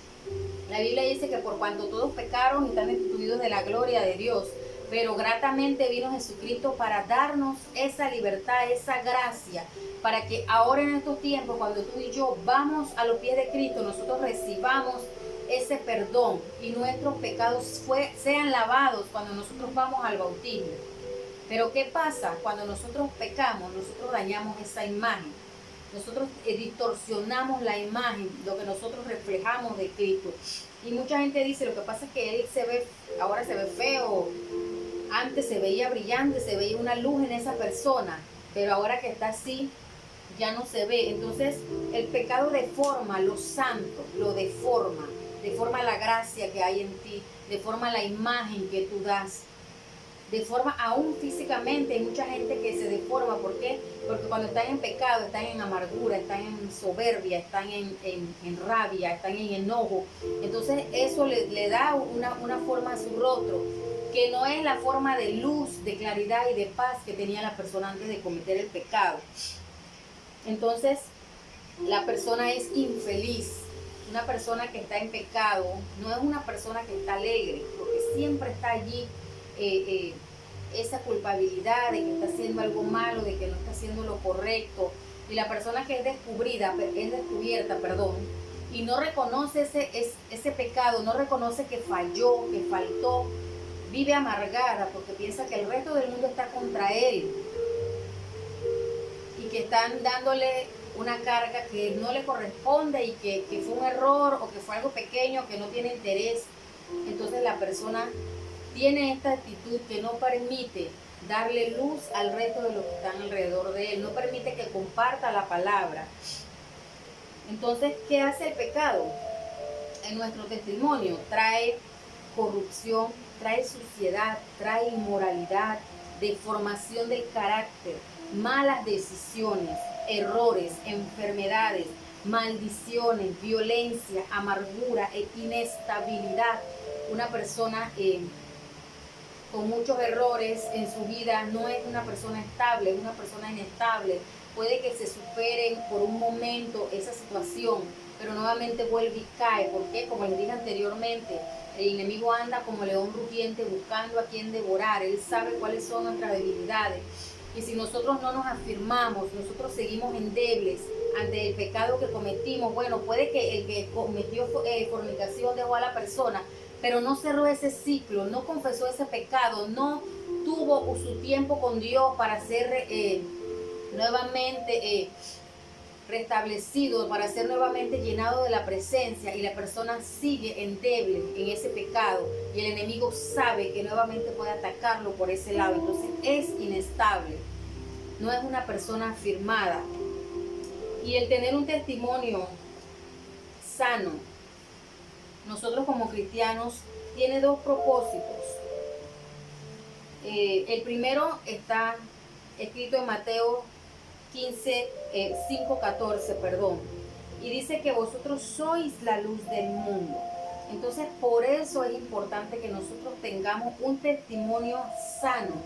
la Biblia dice que por cuanto todos pecaron y están destituidos de la gloria de Dios, pero gratamente vino Jesucristo para darnos esa libertad, esa gracia, para que ahora en estos tiempos, cuando tú y yo vamos a los pies de Cristo, nosotros recibamos ese perdón y nuestros pecados sean lavados cuando nosotros vamos al bautismo. Pero ¿qué pasa? Cuando nosotros pecamos, nosotros dañamos esa imagen. Nosotros distorsionamos la imagen, lo que nosotros reflejamos de Cristo. Y mucha gente dice, lo que pasa es que ahora se ve feo, antes se veía brillante, se veía una luz en esa persona, pero ahora que está así, ya no se ve. Entonces, el pecado deforma lo santo, lo deforma la gracia que hay en ti, deforma la imagen que tú das. De forma aún físicamente, hay mucha gente que se deforma. ¿Por qué? Porque cuando están en pecado, están en amargura, están en soberbia, están en rabia, están en enojo. Entonces eso le da una forma a su rostro, que no es la forma de luz, de claridad y de paz que tenía la persona antes de cometer el pecado. Entonces la persona es infeliz. Una persona que está en pecado no es una persona que está alegre, porque siempre está allí esa culpabilidad de que está haciendo algo malo, de que no está haciendo lo correcto. Y la persona que es descubierta, y no reconoce ese pecado, no reconoce que falló, que faltó, vive amargada porque piensa que el resto del mundo está contra él y que están dándole una carga que no le corresponde y que fue un error o que fue algo pequeño, que no tiene interés. Entonces la persona tiene esta actitud que no permite darle luz al resto de los que están alrededor de él, no permite que comparta la palabra. Entonces, ¿qué hace el pecado? En nuestro testimonio trae corrupción, trae suciedad, trae inmoralidad, deformación del carácter, malas decisiones, errores, enfermedades, maldiciones, violencia, amargura, inestabilidad. Una persona con muchos errores en su vida no es una persona estable, es una persona inestable. Puede que se superen por un momento esa situación, pero nuevamente vuelve y cae. ¿Por qué? Como les dije anteriormente, el enemigo anda como león rugiente buscando a quien devorar. Él sabe cuáles son nuestras debilidades. Y si nosotros no nos afirmamos, nosotros seguimos endebles ante el pecado que cometimos. Bueno, puede que el que cometió fornicación dejó a la persona, pero no cerró ese ciclo, no confesó ese pecado, no tuvo su tiempo con Dios para ser nuevamente restablecido, para ser nuevamente llenado de la presencia, y la persona sigue endeble en ese pecado y el enemigo sabe que nuevamente puede atacarlo por ese lado. Entonces es inestable, no es una persona afirmada. Y el tener un testimonio sano, nosotros como cristianos, tiene dos propósitos. El primero está escrito en Mateo 5:14, y dice que vosotros sois la luz del mundo. Entonces, por eso es importante que nosotros tengamos un testimonio sano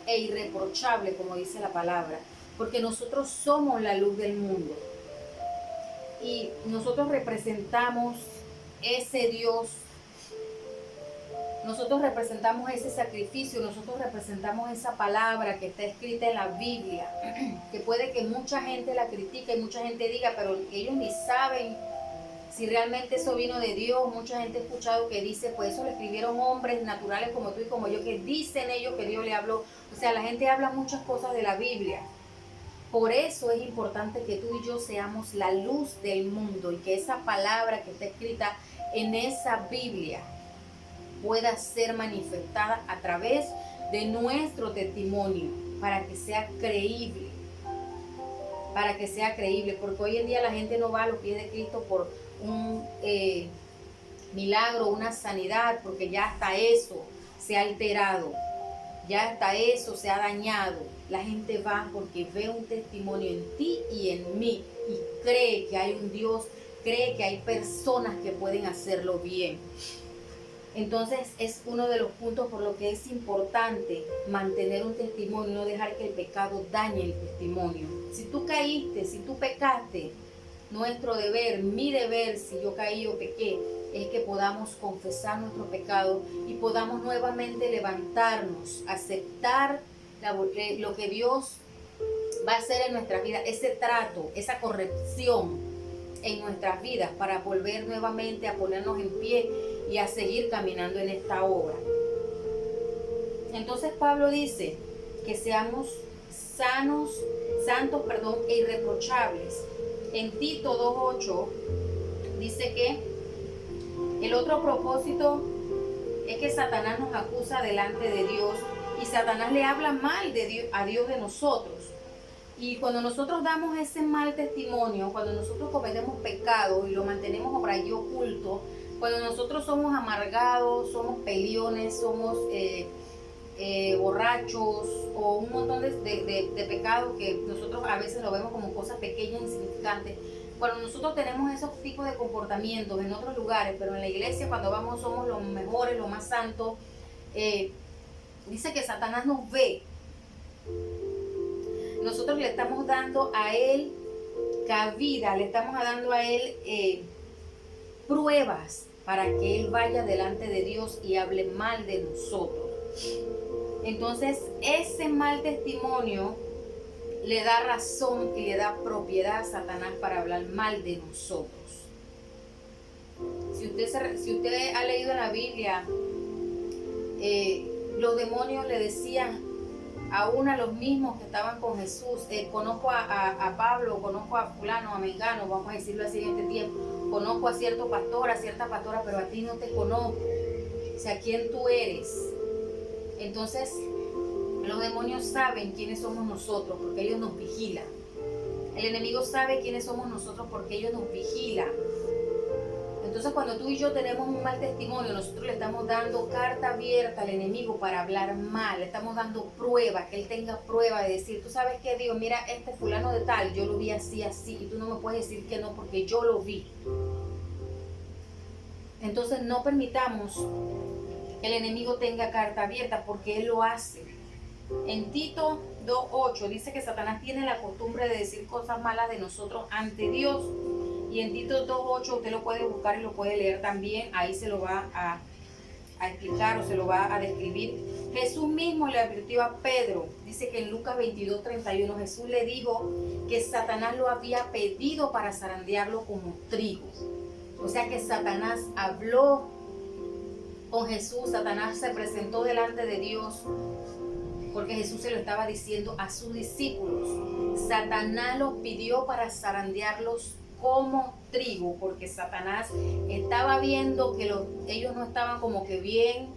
e irreprochable, como dice la palabra, porque nosotros somos la luz del mundo y nosotros representamos ese Dios, nosotros representamos ese sacrificio, nosotros representamos esa palabra que está escrita en la Biblia, que puede que mucha gente la critique y mucha gente diga, pero ellos ni saben si realmente eso vino de Dios. Mucha gente ha escuchado que dice, pues eso lo escribieron hombres naturales como tú y como yo, que dicen ellos que Dios le habló. O sea, la gente habla muchas cosas de la Biblia. Por eso es importante que tú y yo seamos la luz del mundo y que esa palabra que está escrita en esa Biblia pueda ser manifestada a través de nuestro testimonio para que sea creíble. Porque hoy en día la gente no va a los pies de Cristo por un milagro, una sanidad, porque ya hasta eso se ha alterado, ya hasta eso se ha dañado. La gente va porque ve un testimonio en ti y en mí y cree que hay un Dios, cree que hay personas que pueden hacerlo bien. Entonces es uno de los puntos por lo que es importante mantener un testimonio, no dejar que el pecado dañe el testimonio. Si tú caíste, si tú pecaste, nuestro deber, mi deber, si yo caí o pequé, es que podamos confesar nuestro pecado y podamos nuevamente levantarnos, aceptar lo que Dios va a hacer en nuestras vidas, ese trato, esa corrección en nuestras vidas para volver nuevamente a ponernos en pie y a seguir caminando en esta obra. Entonces Pablo dice que seamos santos, e irreprochables. En Tito 2:8 dice que el otro propósito es que Satanás nos acusa delante de Dios y Satanás le habla mal a Dios de nosotros. Y cuando nosotros damos ese mal testimonio, cuando nosotros cometemos pecado y lo mantenemos por allí oculto, cuando nosotros somos amargados, somos peleones, somos borrachos o un montón de pecados que nosotros a veces lo vemos como cosas pequeñas, insignificantes, cuando nosotros tenemos esos tipos de comportamientos en otros lugares, pero en la iglesia cuando vamos somos los mejores, los más santos, dice que Satanás nos ve. Nosotros le estamos dando a él cabida, le estamos dando a él pruebas para que él vaya delante de Dios y hable mal de nosotros. Entonces ese mal testimonio le da razón y le da propiedad a Satanás para hablar mal de nosotros. Si usted ha leído en la Biblia, los demonios le decían aún a los mismos que estaban con Jesús, conozco a Pablo, conozco a fulano, a mengano, vamos a decirlo así en este tiempo, conozco a cierto pastor, a cierta pastora, pero a ti no te conozco, o sea, ¿quién tú eres? Entonces, los demonios saben quiénes somos nosotros porque ellos nos vigilan. El enemigo sabe quiénes somos nosotros porque ellos nos vigilan. Entonces, cuando tú y yo tenemos un mal testimonio, nosotros le estamos dando carta abierta al enemigo para hablar mal, le estamos dando pruebas, que él tenga prueba de decir, tú sabes qué, Dios, mira, este fulano de tal, yo lo vi así, así, y tú no me puedes decir que no porque yo lo vi. Entonces, no permitamos que el enemigo tenga carta abierta porque él lo hace. En Tito 2:8 dice que Satanás tiene la costumbre de decir cosas malas de nosotros ante Dios. Y en Tito 2:8 usted lo puede buscar y lo puede leer también. Ahí se lo va a explicar o se lo va a describir. Jesús mismo le advirtió a Pedro. Dice que en Lucas 22:31 Jesús le dijo que Satanás lo había pedido para zarandearlo como trigo. O sea que Satanás habló con Jesús. Satanás se presentó delante de Dios porque Jesús se lo estaba diciendo a sus discípulos. Satanás los pidió para zarandearlos como trigo, porque Satanás estaba viendo que ellos no estaban como que bien,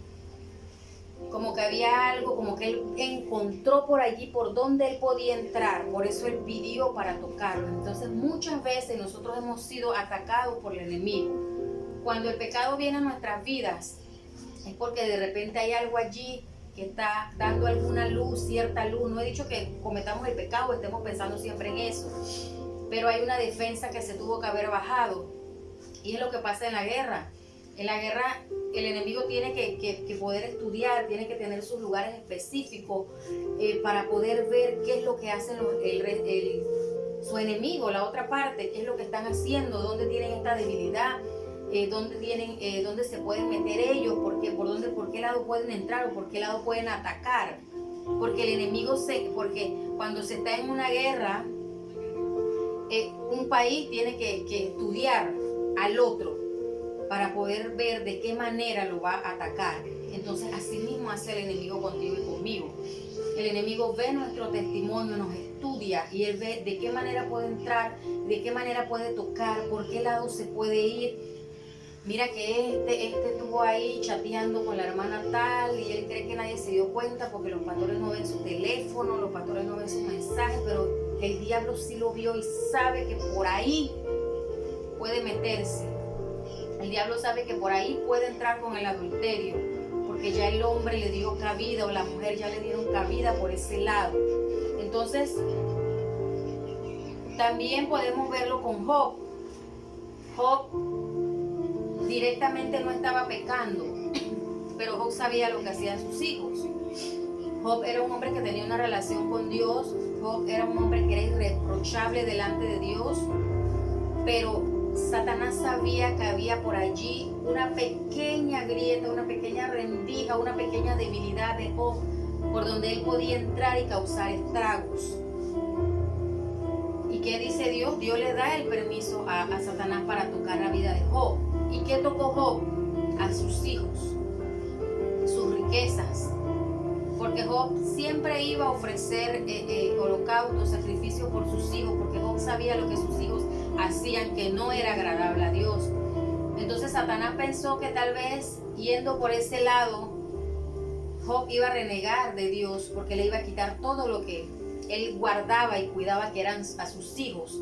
como que había algo, como que él encontró por allí por donde él podía entrar, por eso él pidió para tocarlo. Entonces muchas veces nosotros hemos sido atacados por el enemigo. Cuando el pecado viene a nuestras vidas, es porque de repente hay algo allí que está dando alguna luz, cierta luz. No he dicho que cometamos el pecado, estemos pensando siempre en eso, pero hay una defensa que se tuvo que haber bajado. Y es lo que pasa en la guerra. En la guerra el enemigo tiene que poder estudiar, tiene que tener sus lugares específicos para poder ver qué es lo que hacen su enemigo, la otra parte, qué es lo que están haciendo, dónde tienen esta debilidad, dónde se pueden meter ellos, por qué lado pueden entrar o por qué lado pueden atacar. Porque el enemigo porque cuando se está en una guerra, un país tiene que estudiar al otro para poder ver de qué manera lo va a atacar. Entonces así mismo hace el enemigo contigo y conmigo. El enemigo ve nuestro testimonio, nos estudia y él ve de qué manera puede entrar, de qué manera puede tocar, por qué lado se puede ir. Mira que este estuvo ahí chateando con la hermana tal y él cree que nadie se dio cuenta porque los pastores no ven su teléfono, los pastores no ven sus mensajes, pero el diablo sí lo vio y sabe que por ahí puede meterse. El diablo sabe que por ahí puede entrar con el adulterio, porque ya el hombre le dio cabida o la mujer ya le dieron cabida por ese lado. Entonces, también podemos verlo con Job. Job directamente no estaba pecando, pero Job sabía lo que hacían sus hijos. Job era un hombre que tenía una relación con Dios. Job era un hombre que era irreprochable delante de Dios, pero Satanás sabía que había por allí una pequeña grieta, una pequeña rendija, una pequeña debilidad de Job, por donde él podía entrar y causar estragos. ¿Y qué dice Dios? Dios le da el permiso a Satanás para tocar la vida de Job. ¿Y qué tocó Job? A sus hijos, sus riquezas. Porque Job siempre iba a ofrecer holocaustos, sacrificios por sus hijos, porque Job sabía lo que sus hijos hacían, que no era agradable a Dios. Entonces Satanás pensó que tal vez yendo por ese lado, Job iba a renegar de Dios, porque le iba a quitar todo lo que él guardaba y cuidaba, que eran a sus hijos,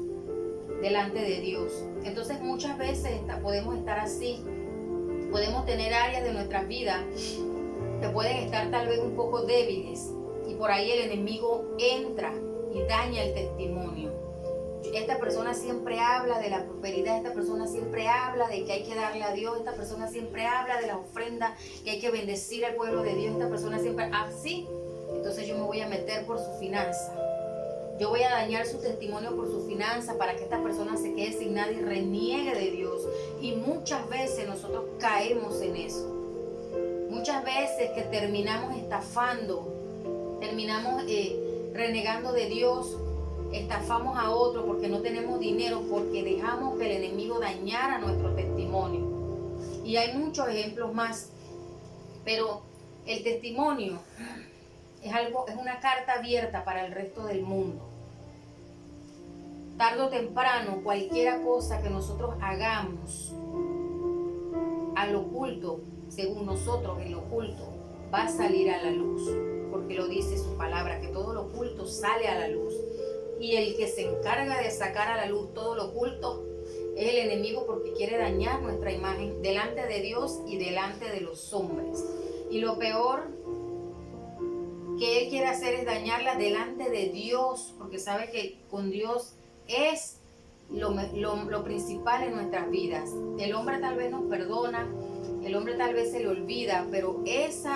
delante de Dios. Entonces muchas veces podemos estar así, podemos tener áreas de nuestras vidas que pueden estar tal vez un poco débiles, y por ahí el enemigo entra y daña el testimonio. Esta persona siempre habla de la prosperidad, esta persona siempre habla de que hay que darle a Dios, esta persona siempre habla de la ofrenda, que hay que bendecir al pueblo de Dios, esta persona siempre así. Entonces yo me voy a meter por su finanza, yo voy a dañar su testimonio por su finanza, para que esta persona se quede sin nada y reniegue de Dios. Y muchas veces nosotros caemos en eso. Muchas veces que terminamos estafando, terminamos renegando de Dios, estafamos a otro porque no tenemos dinero, porque dejamos que el enemigo dañara nuestro testimonio. Y hay muchos ejemplos más, pero el testimonio es una carta abierta para el resto del mundo. Tarde o temprano, cualquier cosa que nosotros hagamos al oculto, según nosotros el oculto, va a salir a la luz, porque lo dice su palabra, que todo lo oculto sale a la luz. Y el que se encarga de sacar a la luz todo lo oculto es el enemigo, porque quiere dañar nuestra imagen delante de Dios y delante de los hombres. Y lo peor que él quiere hacer es dañarla delante de Dios, porque sabe que con Dios es lo principal en nuestras vidas. El hombre tal vez nos perdona, el hombre tal vez se le olvida, pero ese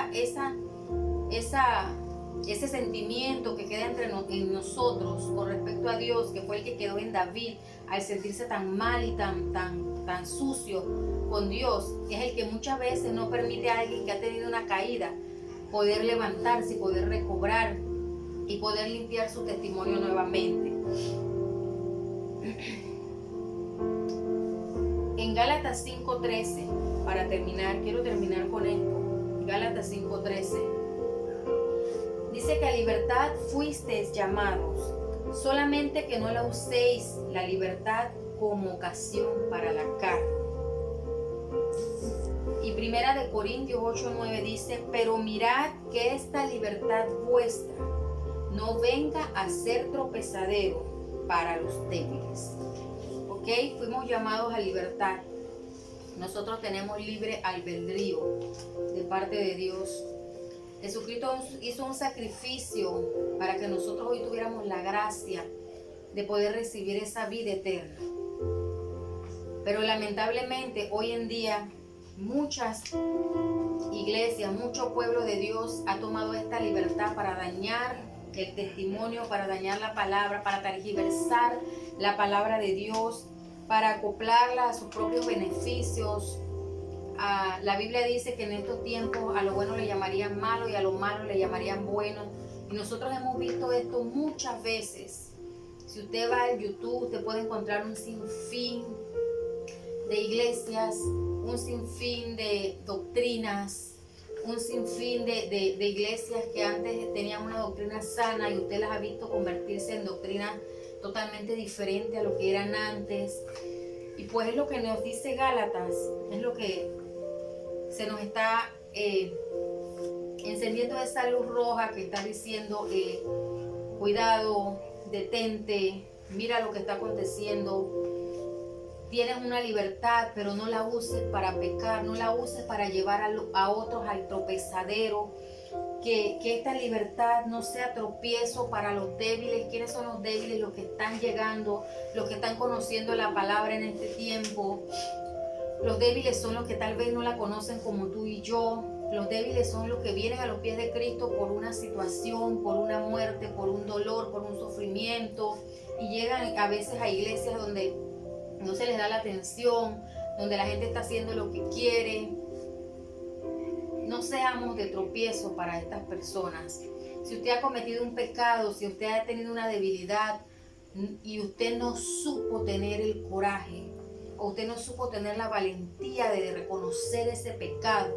sentimiento que queda en nosotros con respecto a Dios, que fue el que quedó en David al sentirse tan mal y tan sucio con Dios, es el que muchas veces no permite a alguien que ha tenido una caída poder levantarse y poder recobrar y poder limpiar su testimonio nuevamente. En Gálatas 5:13, para terminar, quiero terminar con esto. Gálatas 5:13 dice que a libertad fuisteis llamados, solamente que no la uséis la libertad como ocasión para la carne. Y Primera de Corintios 8:9 dice, pero mirad que esta libertad vuestra no venga a ser tropezadero para los débiles. ¿Ok? Fuimos llamados a libertad. Nosotros tenemos libre albedrío de parte de Dios. Jesucristo hizo un sacrificio para que nosotros hoy tuviéramos la gracia de poder recibir esa vida eterna. Pero lamentablemente hoy en día muchas iglesias, mucho pueblo de Dios ha tomado esta libertad para dañar el testimonio, para dañar la palabra, para tergiversar la palabra de Dios, para acoplarla a sus propios beneficios. La Biblia dice que en estos tiempos a lo bueno le llamarían malo y a lo malo le llamarían bueno. Y nosotros hemos visto esto muchas veces. Si usted va al YouTube, usted puede encontrar un sinfín de iglesias, un sinfín de doctrinas, un sinfín de iglesias que antes tenían una doctrina sana y usted las ha visto convertirse en doctrinas totalmente diferentes a lo que eran antes. Y pues es lo que nos dice Gálatas, es lo que se nos está encendiendo esa luz roja que está diciendo, cuidado, detente, mira lo que está aconteciendo. Tienes una libertad, pero no la uses para pecar, no la uses para llevar a otros al tropezadero. Que esta libertad no sea tropiezo para los débiles. ¿Quiénes son los débiles? Los que están llegando, los que están conociendo la palabra en este tiempo. Los débiles son los que tal vez no la conocen como tú y yo. Los débiles son los que vienen a los pies de Cristo por una situación, por una muerte, por un dolor, por un sufrimiento, y llegan a veces a iglesias donde no se les da la atención, donde la gente está haciendo lo que quiere. No seamos de tropiezo para estas personas. Si usted ha cometido un pecado, si usted ha tenido una debilidad y usted no supo tener el coraje, o usted no supo tener la valentía de reconocer ese pecado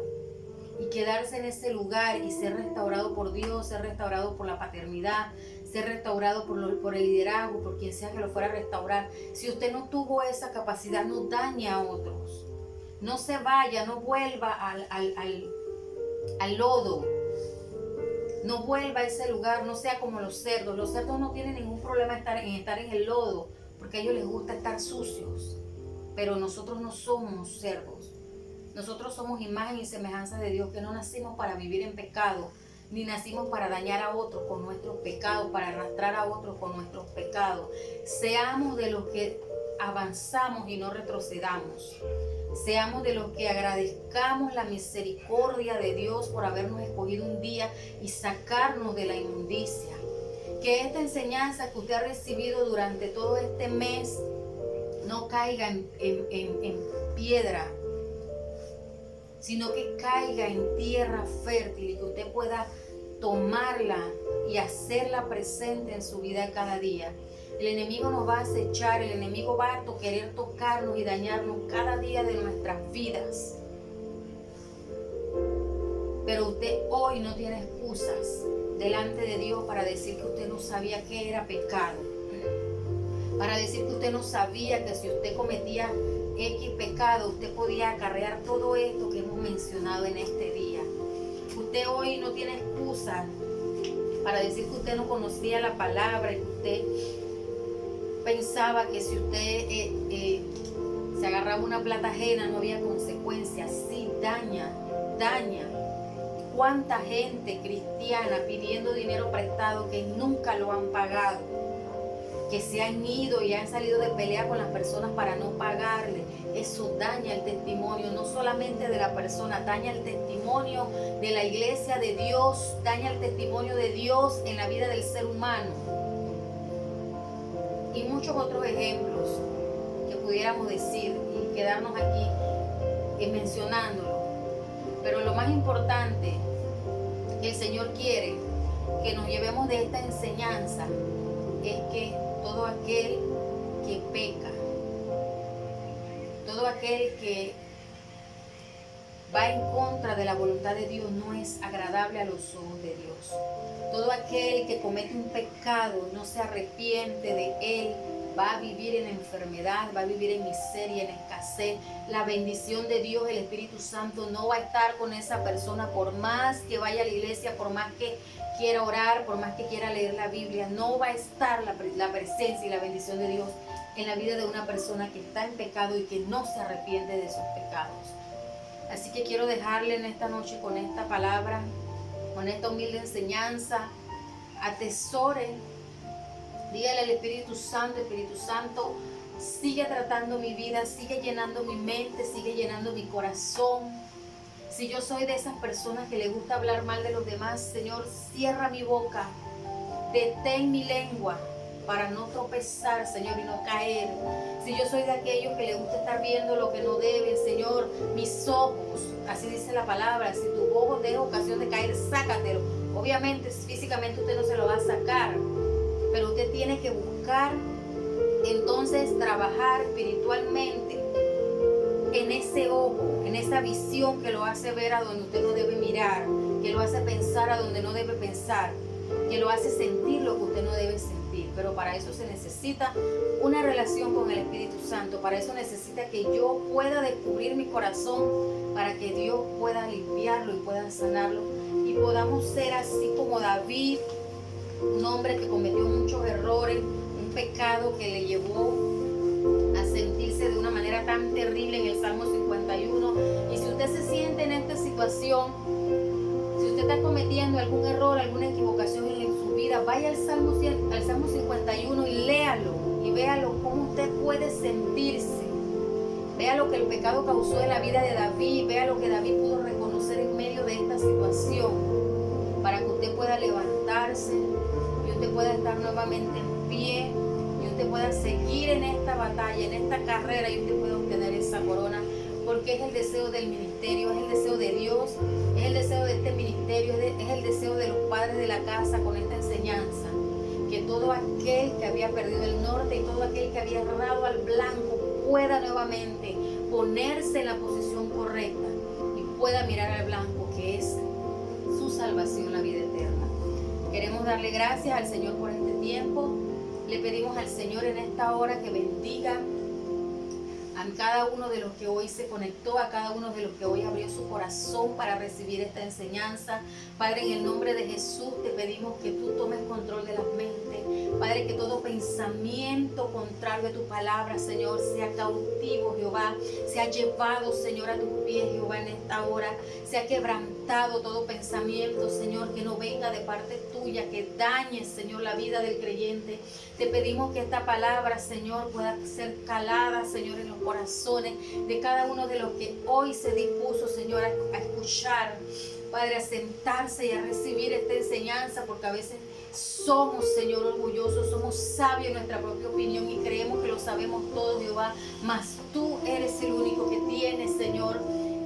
y quedarse en ese lugar y ser restaurado por Dios, ser restaurado por la paternidad, ser restaurado por el liderazgo, por quien sea que lo fuera a restaurar. Si usted no tuvo esa capacidad, no dañe a otros. No se vaya, no vuelva al lodo. No vuelva a ese lugar, no sea como los cerdos. Los cerdos no tienen ningún problema en estar en el lodo, porque a ellos les gusta estar sucios. Pero nosotros no somos cerdos. Nosotros somos imagen y semejanza de Dios, que no nacimos para vivir en pecado, ni nacimos para dañar a otros con nuestros pecados, para arrastrar a otros con nuestros pecados. Seamos de los que avanzamos y no retrocedamos. Seamos de los que agradezcamos la misericordia de Dios por habernos escogido un día y sacarnos de la inmundicia. Que esta enseñanza que usted ha recibido durante todo este mes no caiga en piedra, sino que caiga en tierra fértil y que usted pueda tomarla y hacerla presente en su vida cada día. El enemigo nos va a acechar, el enemigo va a querer tocarnos y dañarnos cada día de nuestras vidas. Pero usted hoy no tiene excusas delante de Dios para decir que usted no sabía que era pecado. Para decir que usted no sabía que si usted cometía X pecado, usted podía acarrear todo esto que hemos mencionado en este día. Usted hoy no tiene excusa para decir que usted no conocía la palabra y que usted pensaba que si usted se agarraba una plata ajena no había consecuencias. Sí, daña. ¿Cuánta gente cristiana pidiendo dinero prestado que nunca lo han pagado? Que se han ido y han salido de pelea con las personas para no pagarle. Eso daña el testimonio, no solamente de la persona, daña el testimonio de la iglesia de Dios, daña el testimonio de Dios en la vida del ser humano. Y muchos otros ejemplos que pudiéramos decir y quedarnos aquí mencionándolo. Pero lo más importante que el Señor quiere que nos llevemos de esta enseñanza es que todo aquel que peca, todo aquel que va en contra de la voluntad de Dios no es agradable a los ojos de Dios. Todo aquel que comete un pecado, no se arrepiente de él, va a vivir en enfermedad, va a vivir en miseria, en escasez. La bendición de Dios, el Espíritu Santo, no va a estar con esa persona por más que vaya a la iglesia, por más que quiera orar, por más que quiera leer la Biblia. No va a estar la presencia y la bendición de Dios en la vida de una persona que está en pecado y que no se arrepiente de sus pecados. Así que quiero dejarle en esta noche con esta palabra, con esta humilde enseñanza. Atesore, dígale al Espíritu Santo, sigue tratando mi vida, sigue llenando mi mente, sigue llenando mi corazón. Si yo soy de esas personas que le gusta hablar mal de los demás, Señor, cierra mi boca, detén mi lengua para no tropezar, Señor, y no caer. Si yo soy de aquellos que le gusta estar viendo lo que no deben, Señor, mis ojos, así dice la palabra, si tu ojo te da ocasión de caer, sácatelo. Obviamente, físicamente usted no se lo va a sacar, pero usted tiene que buscar, entonces, trabajar espiritualmente en ese ojo, en esa visión que lo hace ver a donde usted no debe mirar, que lo hace pensar a donde no debe pensar, que lo hace sentir lo que usted no debe sentir. Pero para eso se necesita una relación con el Espíritu Santo. Para eso necesita que yo pueda descubrir mi corazón, para que Dios pueda limpiarlo y pueda sanarlo, y podamos ser así como David, un hombre que cometió muchos errores, un pecado que le llevó a sentirse de una manera tan terrible en el Salmo 51. Y si usted se siente en esta situación, si usted está cometiendo algún error, alguna equivocación en su vida, vaya al Salmo 51 y léalo y véalo cómo usted puede sentirse. Vea lo que el pecado causó en la vida de David, vea lo que David pudo reconocer reconocer en medio de esta situación, para que usted pueda levantarse y usted pueda estar nuevamente en pie y usted pueda seguir en esta batalla, en esta carrera, y usted pueda obtener esa corona, porque es el deseo del ministerio, es el deseo de Dios, es el deseo de este ministerio, es el deseo de los padres de la casa con esta enseñanza, que todo aquel que había perdido el norte y todo aquel que había errado al blanco pueda nuevamente ponerse en la posición correcta y pueda mirar al blanco, que es su salvación, la vida eterna. Queremos darle gracias al Señor por este tiempo. Le pedimos al Señor en esta hora que bendiga a cada uno de los que hoy se conectó, a cada uno de los que hoy abrió su corazón para recibir esta enseñanza. Padre, en el nombre de Jesús te pedimos que tú tomes control de las mentes. Padre, que todo pensamiento contrario a tu palabra, Señor, sea cautivo, Jehová, sea llevado, Señor, a tus pies, Jehová, en esta hora. Sea quebrantado todo pensamiento, Señor, que no venga de parte tuya, que dañe, Señor, la vida del creyente. Te pedimos que esta palabra, Señor, pueda ser calada, Señor, en los corazones de cada uno de los que hoy se dispuso, Señor, a escuchar, Padre, a sentarse y a recibir esta enseñanza, porque a veces somos, Señor, orgullosos, somos sabios en nuestra propia opinión y creemos que lo sabemos todo, Jehová, mas tú eres el único que tiene, Señor,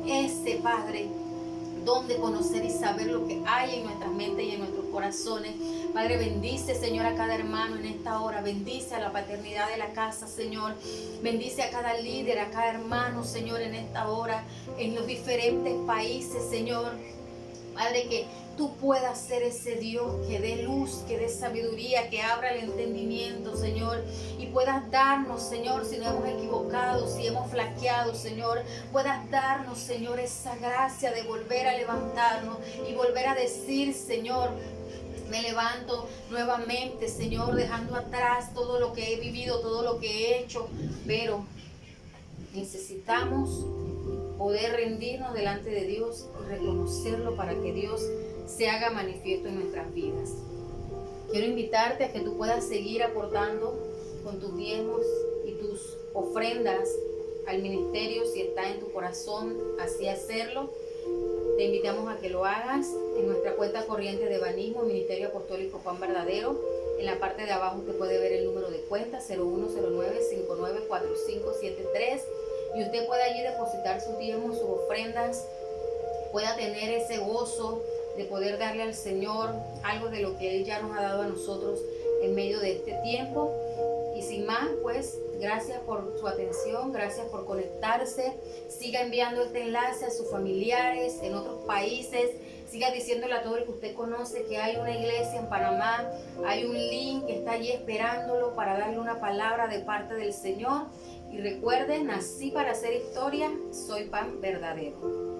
ese, Padre, donde conocer y saber lo que hay en nuestras mentes y en nuestros corazones. Padre, bendice, Señor, a cada hermano en esta hora. Bendice a la paternidad de la casa, Señor. Bendice a cada líder, a cada hermano, Señor, en esta hora, en los diferentes países, Señor. Padre, que tú puedas ser ese Dios que dé luz, que dé sabiduría, que abra el entendimiento, Señor, y puedas darnos, Señor, si nos hemos equivocado, si hemos flaqueado, Señor, puedas darnos, Señor, esa gracia de volver a levantarnos y volver a decir, Señor, me levanto nuevamente, Señor, dejando atrás todo lo que he vivido, todo lo que he hecho, pero necesitamos poder rendirnos delante de Dios y reconocerlo para que Dios se haga manifiesto en nuestras vidas. Quiero invitarte a que tú puedas seguir aportando con tus diezmos y tus ofrendas al ministerio, si está en tu corazón así hacerlo. Te invitamos a que lo hagas en nuestra cuenta corriente de Banismo, Ministerio Apostólico Pan Verdadero. En la parte de abajo usted puede ver el número de cuenta 0109-594573, y usted puede allí depositar sus diezmos, sus ofrendas, pueda tener ese gozo de poder darle al Señor algo de lo que Él ya nos ha dado a nosotros en medio de este tiempo. Y sin más, pues, gracias por su atención, gracias por conectarse. Siga enviando este enlace a sus familiares en otros países. Siga diciéndole a todo el que usted conoce que hay una iglesia en Panamá, hay un link que está allí esperándolo para darle una palabra de parte del Señor. Y recuerden, nací para hacer historia, soy Pan Verdadero.